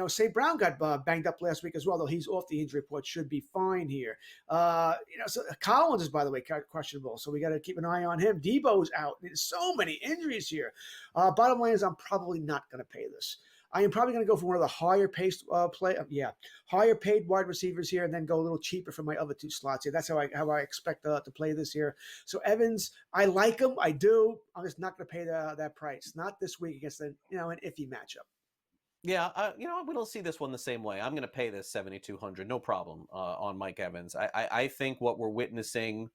St. Brown got banged up last week as well, though he's off the injury report. Should be fine here. So Collins is, by the way, questionable, so we got to keep an eye on him. Debo's out. There's so many injuries here. Bottom line is I'm probably not going to pay this. I am probably going to go for one of the higher paid wide receivers here, and then go a little cheaper for my other 2 slots here. That's how I expect to play this here. So Evans, I like him, I do. I'm just not going to pay that price. Not this week against an iffy matchup. Yeah, we don't see this one the same way. I'm going to pay this $7,200, no problem, on Mike Evans. I think what we're witnessing,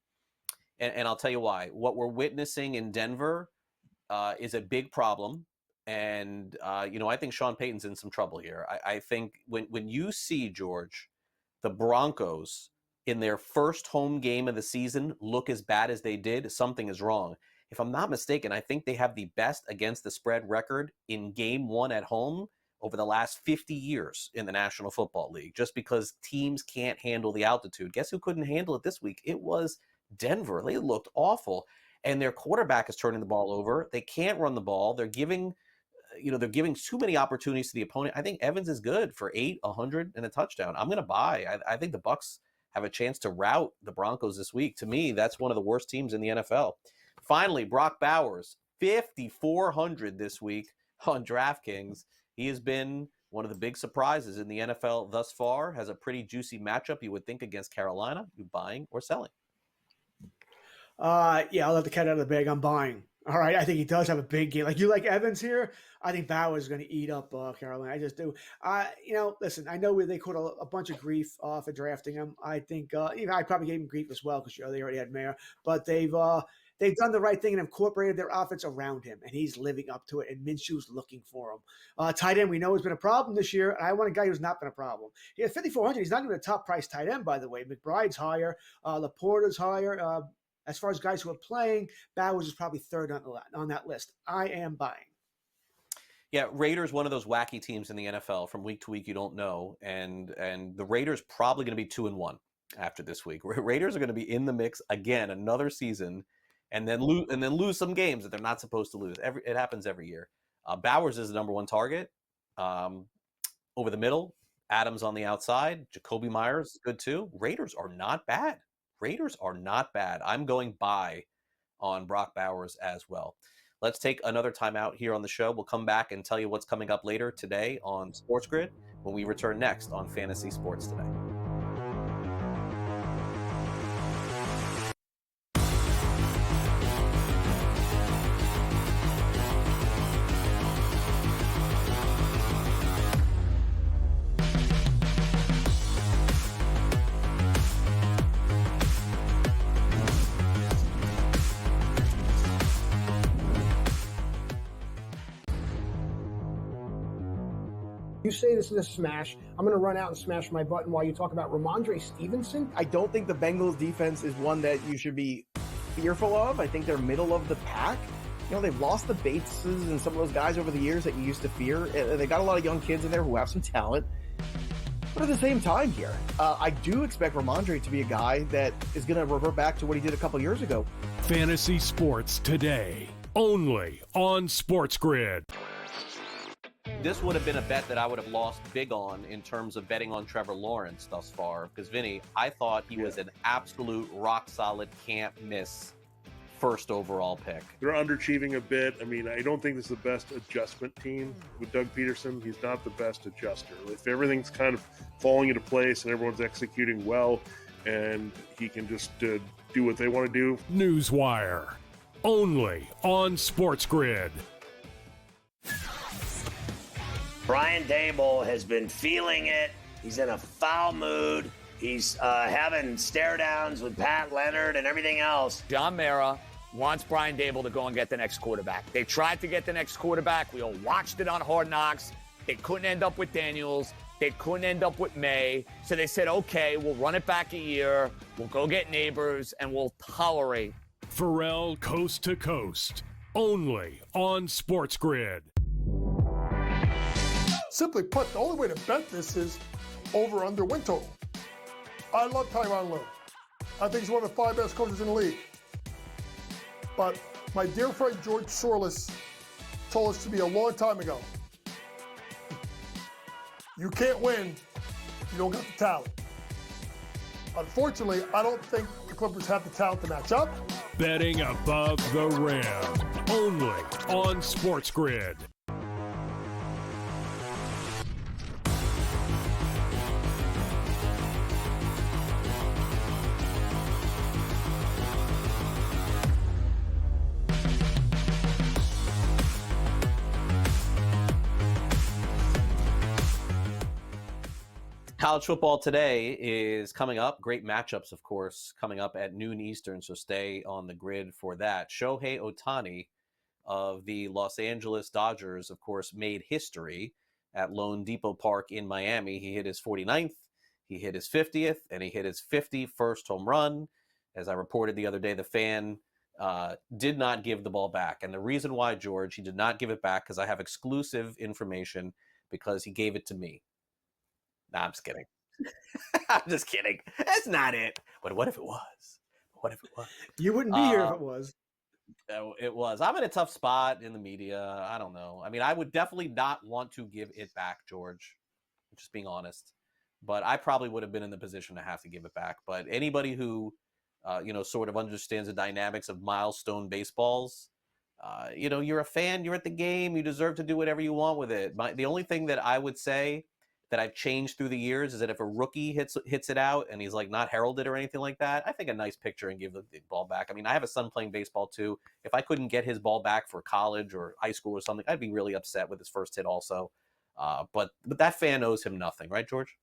and I'll tell you why. What we're witnessing in Denver is a big problem. And, I think Sean Payton's in some trouble here. I think when you see, George, the Broncos in their first home game of the season look as bad as they did, something is wrong. If I'm not mistaken, I think they have the best against the spread record in game 1 at home over the last 50 years in the National Football League, just because teams can't handle the altitude. Guess who couldn't handle it this week? It was Denver. They looked awful. And their quarterback is turning the ball over. They can't run the ball. They're giving too many opportunities to the opponent. I think Evans is good for 100 and a touchdown. I'm going to buy. I think the Bucs have a chance to rout the Broncos this week. To me, that's one of the worst teams in the NFL. Finally, Brock Bowers, 5,400 this week on DraftKings. He has been one of the big surprises in the NFL thus far. Has a pretty juicy matchup, you would think, against Carolina. You buying or selling? Yeah, I'll let the cat out of the bag. I'm buying. All right, I think he does have a big game. Like you like Evans here. I think Bowers is going to eat up Carolina. I just do. Listen, I know they caught a bunch of grief for drafting him. I think I probably gave him grief as well because they already had Mayer. But they've done the right thing and incorporated their offense around him, and he's living up to it. And Minshew's looking for him. Tight end, we know, has been a problem this year. And I want a guy who's not been a problem. He has 5,400. He's not even a top price tight end, by the way. McBride's higher. Laporta's higher. As far as guys who are playing, Bowers is probably third on that list. I am buying. Yeah, Raiders, one of those wacky teams in the NFL from week to week you don't know, and the Raiders probably going to be 2-1 after this week. Raiders are going to be in the mix again, another season, and then lose some games that they're not supposed to lose. It happens every year. Bowers is the number 1 target. Over the middle, Adams on the outside. Jacoby Myers, good too. Raiders are not bad. I'm going buy on Brock Bowers as well. Let's take another time out here on the show. We'll come back and tell you what's coming up later today on SportsGrid when we return next on Fantasy Sports Today. You say this is a smash. I'm going to run out and smash my button while you talk about Ramondre Stevenson. I don't think the Bengals defense is one that you should be fearful of. I think they're middle of the pack. You know, they've lost the Bateses and some of those guys over the years that you used to fear. They got a lot of young kids in there who have some talent. But at the same time here, I do expect Ramondre to be a guy that is going to revert back to what he did a couple years ago. Fantasy Sports Today, only on SportsGrid. This would have been a bet that I would have lost big on in terms of betting on Trevor Lawrence thus far. Because, Vinny, I thought he was an absolute rock-solid, can't-miss first overall pick. They're underachieving a bit. I mean, I don't think this is the best adjustment team with Doug Peterson. He's not the best adjuster. If everything's kind of falling into place and everyone's executing well and he can just do what they want to do. Newswire, only on SportsGrid. Brian Dable has been feeling it. He's in a foul mood. He's having stare downs with Pat Leonard and everything else. John Mara wants Brian Dable to go and get the next quarterback. They tried to get the next quarterback. We all watched it on Hard Knocks. They couldn't end up with Daniels. They couldn't end up with May. So they said, okay, we'll run it back a year. We'll go get Neighbors, and we'll tolerate. Pharrell Coast to Coast, only on SportsGrid. Simply put, the only way to bet this is over under win total. I love Tyronn Lue. I think he's one of the 5 best coaches in the league. But my dear friend George Sorlis told us to me a long time ago, you can't win if you don't got the talent. Unfortunately, I don't think the Clippers have the talent to match up. Betting above the rim, only on SportsGrid. College football today is coming up. Great matchups, of course, coming up at noon Eastern, so stay on the grid for that. Shohei Ohtani of the Los Angeles Dodgers, of course, made history at Lone Depot Park in Miami. He hit his 49th, he hit his 50th, and he hit his 51st home run. As I reported the other day, the fan did not give the ball back. And the reason why, George, he did not give it back, because I have exclusive information, because he gave it to me. Nah, I'm just kidding. I'm just kidding. That's not it. But what if it was? What if it was? You wouldn't be here if it was. It was. I'm in a tough spot in the media. I don't know. I mean, I would definitely not want to give it back, George. Just being honest. But I probably would have been in the position to have to give it back. But anybody who, sort of understands the dynamics of milestone baseballs, you're a fan, you're at the game, you deserve to do whatever you want with it. The only thing that I would say that I've changed through the years is that if a rookie hits it out and he's like not heralded or anything like that, I think a nice picture and give the ball back. I mean, I have a son playing baseball too. If I couldn't get his ball back for college or high school or something, I'd be really upset with his first hit also. But that fan owes him nothing, right, George?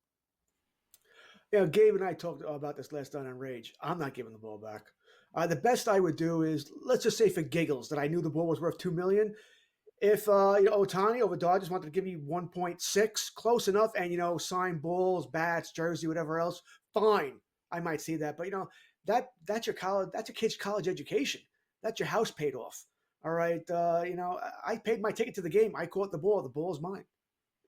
Yeah, Gabe and I talked about this last night on Rage. I'm not giving the ball back. The best I would do is, let's just say for giggles, that I knew the ball was worth $2 million. If Ohtani over Dodgers wanted to give me 1.6, close enough, and sign balls, bats, jersey, whatever else, fine, I might see that. But that's your college, that's your kid's college education. That's your house paid off. All right, I paid my ticket to the game. I caught the ball. The ball is mine,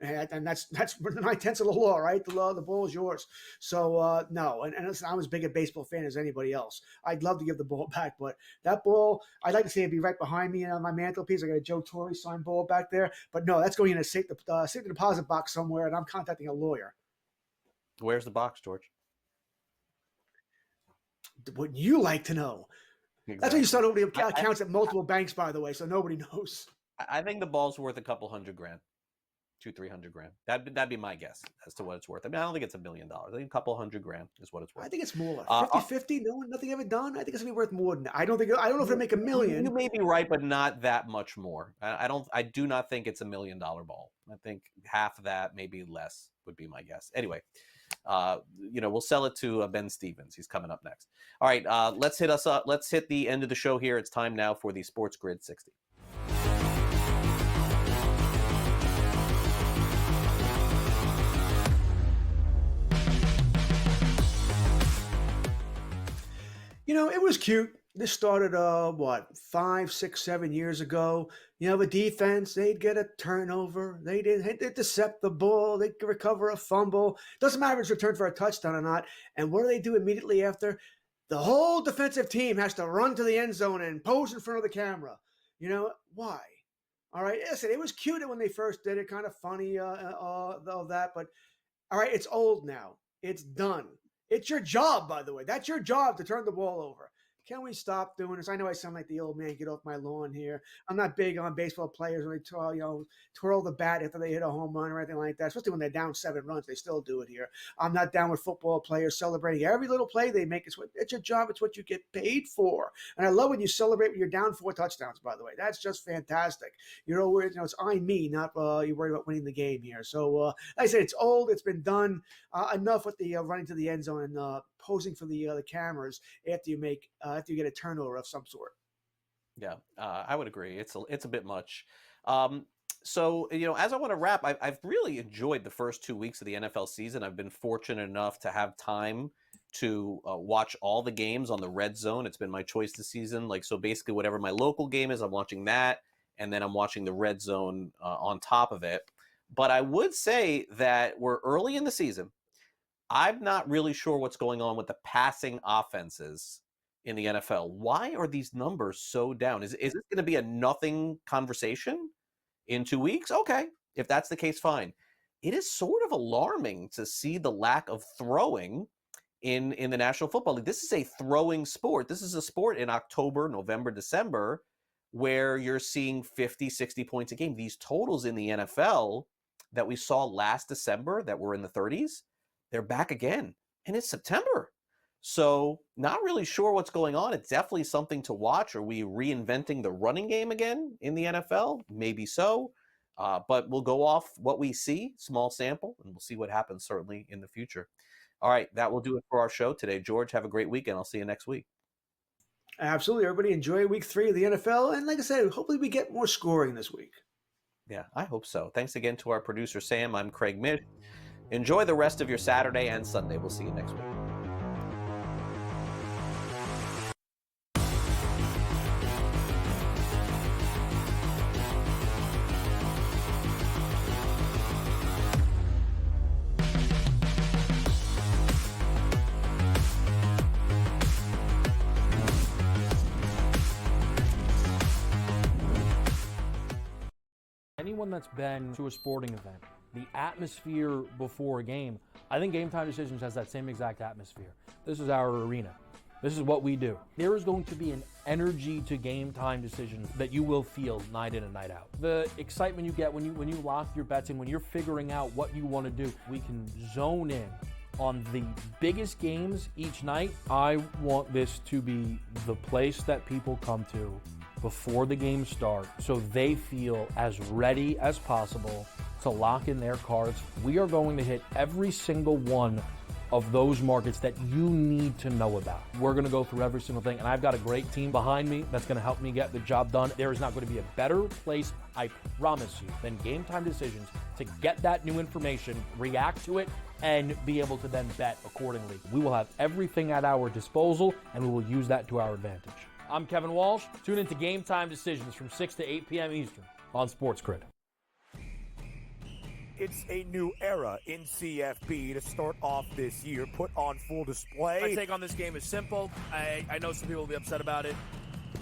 and that's 9/10 of the law, right? The ball is yours. So no, and listen, I'm as big a baseball fan as anybody else. I'd love to give the ball back, but that ball, I'd like to see it be right behind me on my mantelpiece. I got a Joe Torre signed ball back there, but no, that's going in a safe deposit box somewhere, and I'm contacting a lawyer. Where's the box, George? Wouldn't you like to know? Exactly. That's when you start opening accounts at multiple banks, by the way, so nobody knows. I think the ball's worth a couple $100,000. $200,000-300,000. That'd be my guess as to what it's worth. I mean, I don't think it's $1 million. I think a couple $100,000 is what it's worth. I think it's more 50-50. Nothing ever done. I think it's gonna be worth more than that. I don't know if it'll make $1 million. You may be right, but not that much more. I do not think it's $1 million ball. I think half of that, maybe less, would be my guess. Anyway, we'll sell it to Ben Stevens. He's coming up next. All right, let's hit the end of the show here. It's time now for the SportsGrid 60. It was cute. This started, 5, 6, 7 years ago. You have a defense, they'd get a turnover. They'd intercept the ball. They'd recover a fumble. Doesn't matter if it's returned for a touchdown or not. And what do they do immediately after? The whole defensive team has to run to the end zone and pose in front of the camera. Why? All right. Listen, it was cute when they first did it. Kind of funny, all that. But, all right, it's old now. It's done. It's your job, by the way. That's your job to turn the ball over. Can we stop doing this? I know I sound like the old man. Get off my lawn here. I'm not big on baseball players when they twirl the bat after they hit a home run or anything like that, especially when they're down 7 runs. They still do it here. I'm not down with football players celebrating every little play they make. It's your job. It's what you get paid for. And I love when you celebrate when you're down 4 touchdowns, by the way. That's just fantastic. It's I, me, not you're worried about winning the game here. So, like I said, it's old. It's been done. Enough with the running to the end zone and posing for the cameras after you get a turnover of some sort. Yeah, I would agree. It's a bit much. So, as I want to wrap, I've really enjoyed the first 2 weeks of the NFL season. I've been fortunate enough to have time to watch all the games on the Red Zone. It's been my choice this season. So basically whatever my local game is, I'm watching that, and then I'm watching the Red Zone on top of it. But I would say that we're early in the season. I'm not really sure what's going on with the passing offenses in the NFL. Why are these numbers so down? Is this going to be a nothing conversation in 2 weeks? Okay, if that's the case, fine. It is sort of alarming to see the lack of throwing in the National Football League. This is a throwing sport. This is a sport in October, November, December, where you're seeing 50, 60 points a game. These totals in the NFL that we saw last December that were in the 30s, they're back again, and it's September. So not really sure what's going on. It's definitely something to watch. Are we reinventing the running game again in the NFL? Maybe so. But we'll go off what we see, small sample, and we'll see what happens certainly in the future. All right, that will do it for our show today. George, have a great weekend. I'll see you next week. Absolutely. Everybody enjoy week 3 of the NFL. And like I said, hopefully we get more scoring this week. Yeah, I hope so. Thanks again to our producer, Sam. I'm Craig Mish. Enjoy the rest of your Saturday and Sunday. We'll see you next week. Anyone that's been to a sporting event, the atmosphere before a game, I think Game Time Decisions has that same exact atmosphere. This is our arena. This is what we do. There is going to be an energy to Game Time Decisions that you will feel night in and night out. The excitement you get when you lock your bets in, when you're figuring out what you want to do, we can zone in on the biggest games each night. I want this to be the place that people come to before the games start so they feel as ready as possible to lock in their cards. We are going to hit every single one of those markets that you need to know about. We're going to go through every single thing, and I've got a great team behind me that's going to help me get the job done. There is not going to be a better place, I promise you, than Game Time Decisions to get that new information, react to it, and be able to then bet accordingly. We will have everything at our disposal, and we will use that to our advantage. I'm Kevin Walsh. Tune into Game Time Decisions from 6 to 8 p.m. Eastern on SportsGrid. It's a new era in CFB to start off this year, put on full display. My take on this game is simple. I know some people will be upset about it.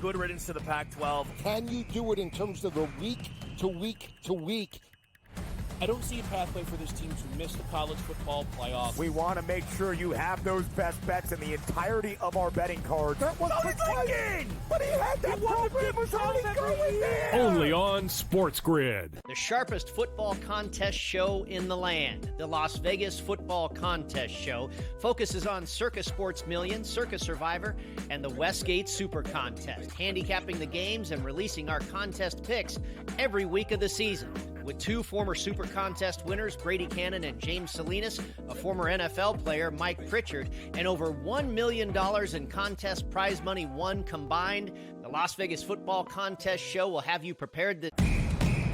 Good riddance to the Pac-12. Can you do it in terms of the week to week to week? I don't see a pathway for this team to miss the college football playoff. We want to make sure you have those best bets in the entirety of our betting cards. That was Lincoln! But he had that program was already going there! Only on SportsGrid. The sharpest football contest show in the land, the Las Vegas Football Contest Show, focuses on Circa Sports Million, Circa Survivor, and the Westgate Super Contest, handicapping the games and releasing our contest picks every week of the season. With 2 former Super Contest winners, Brady Cannon and James Salinas, a former NFL player, Mike Pritchard, and over $1 million in contest prize money won combined, the Las Vegas Football Contest Show will have you prepared to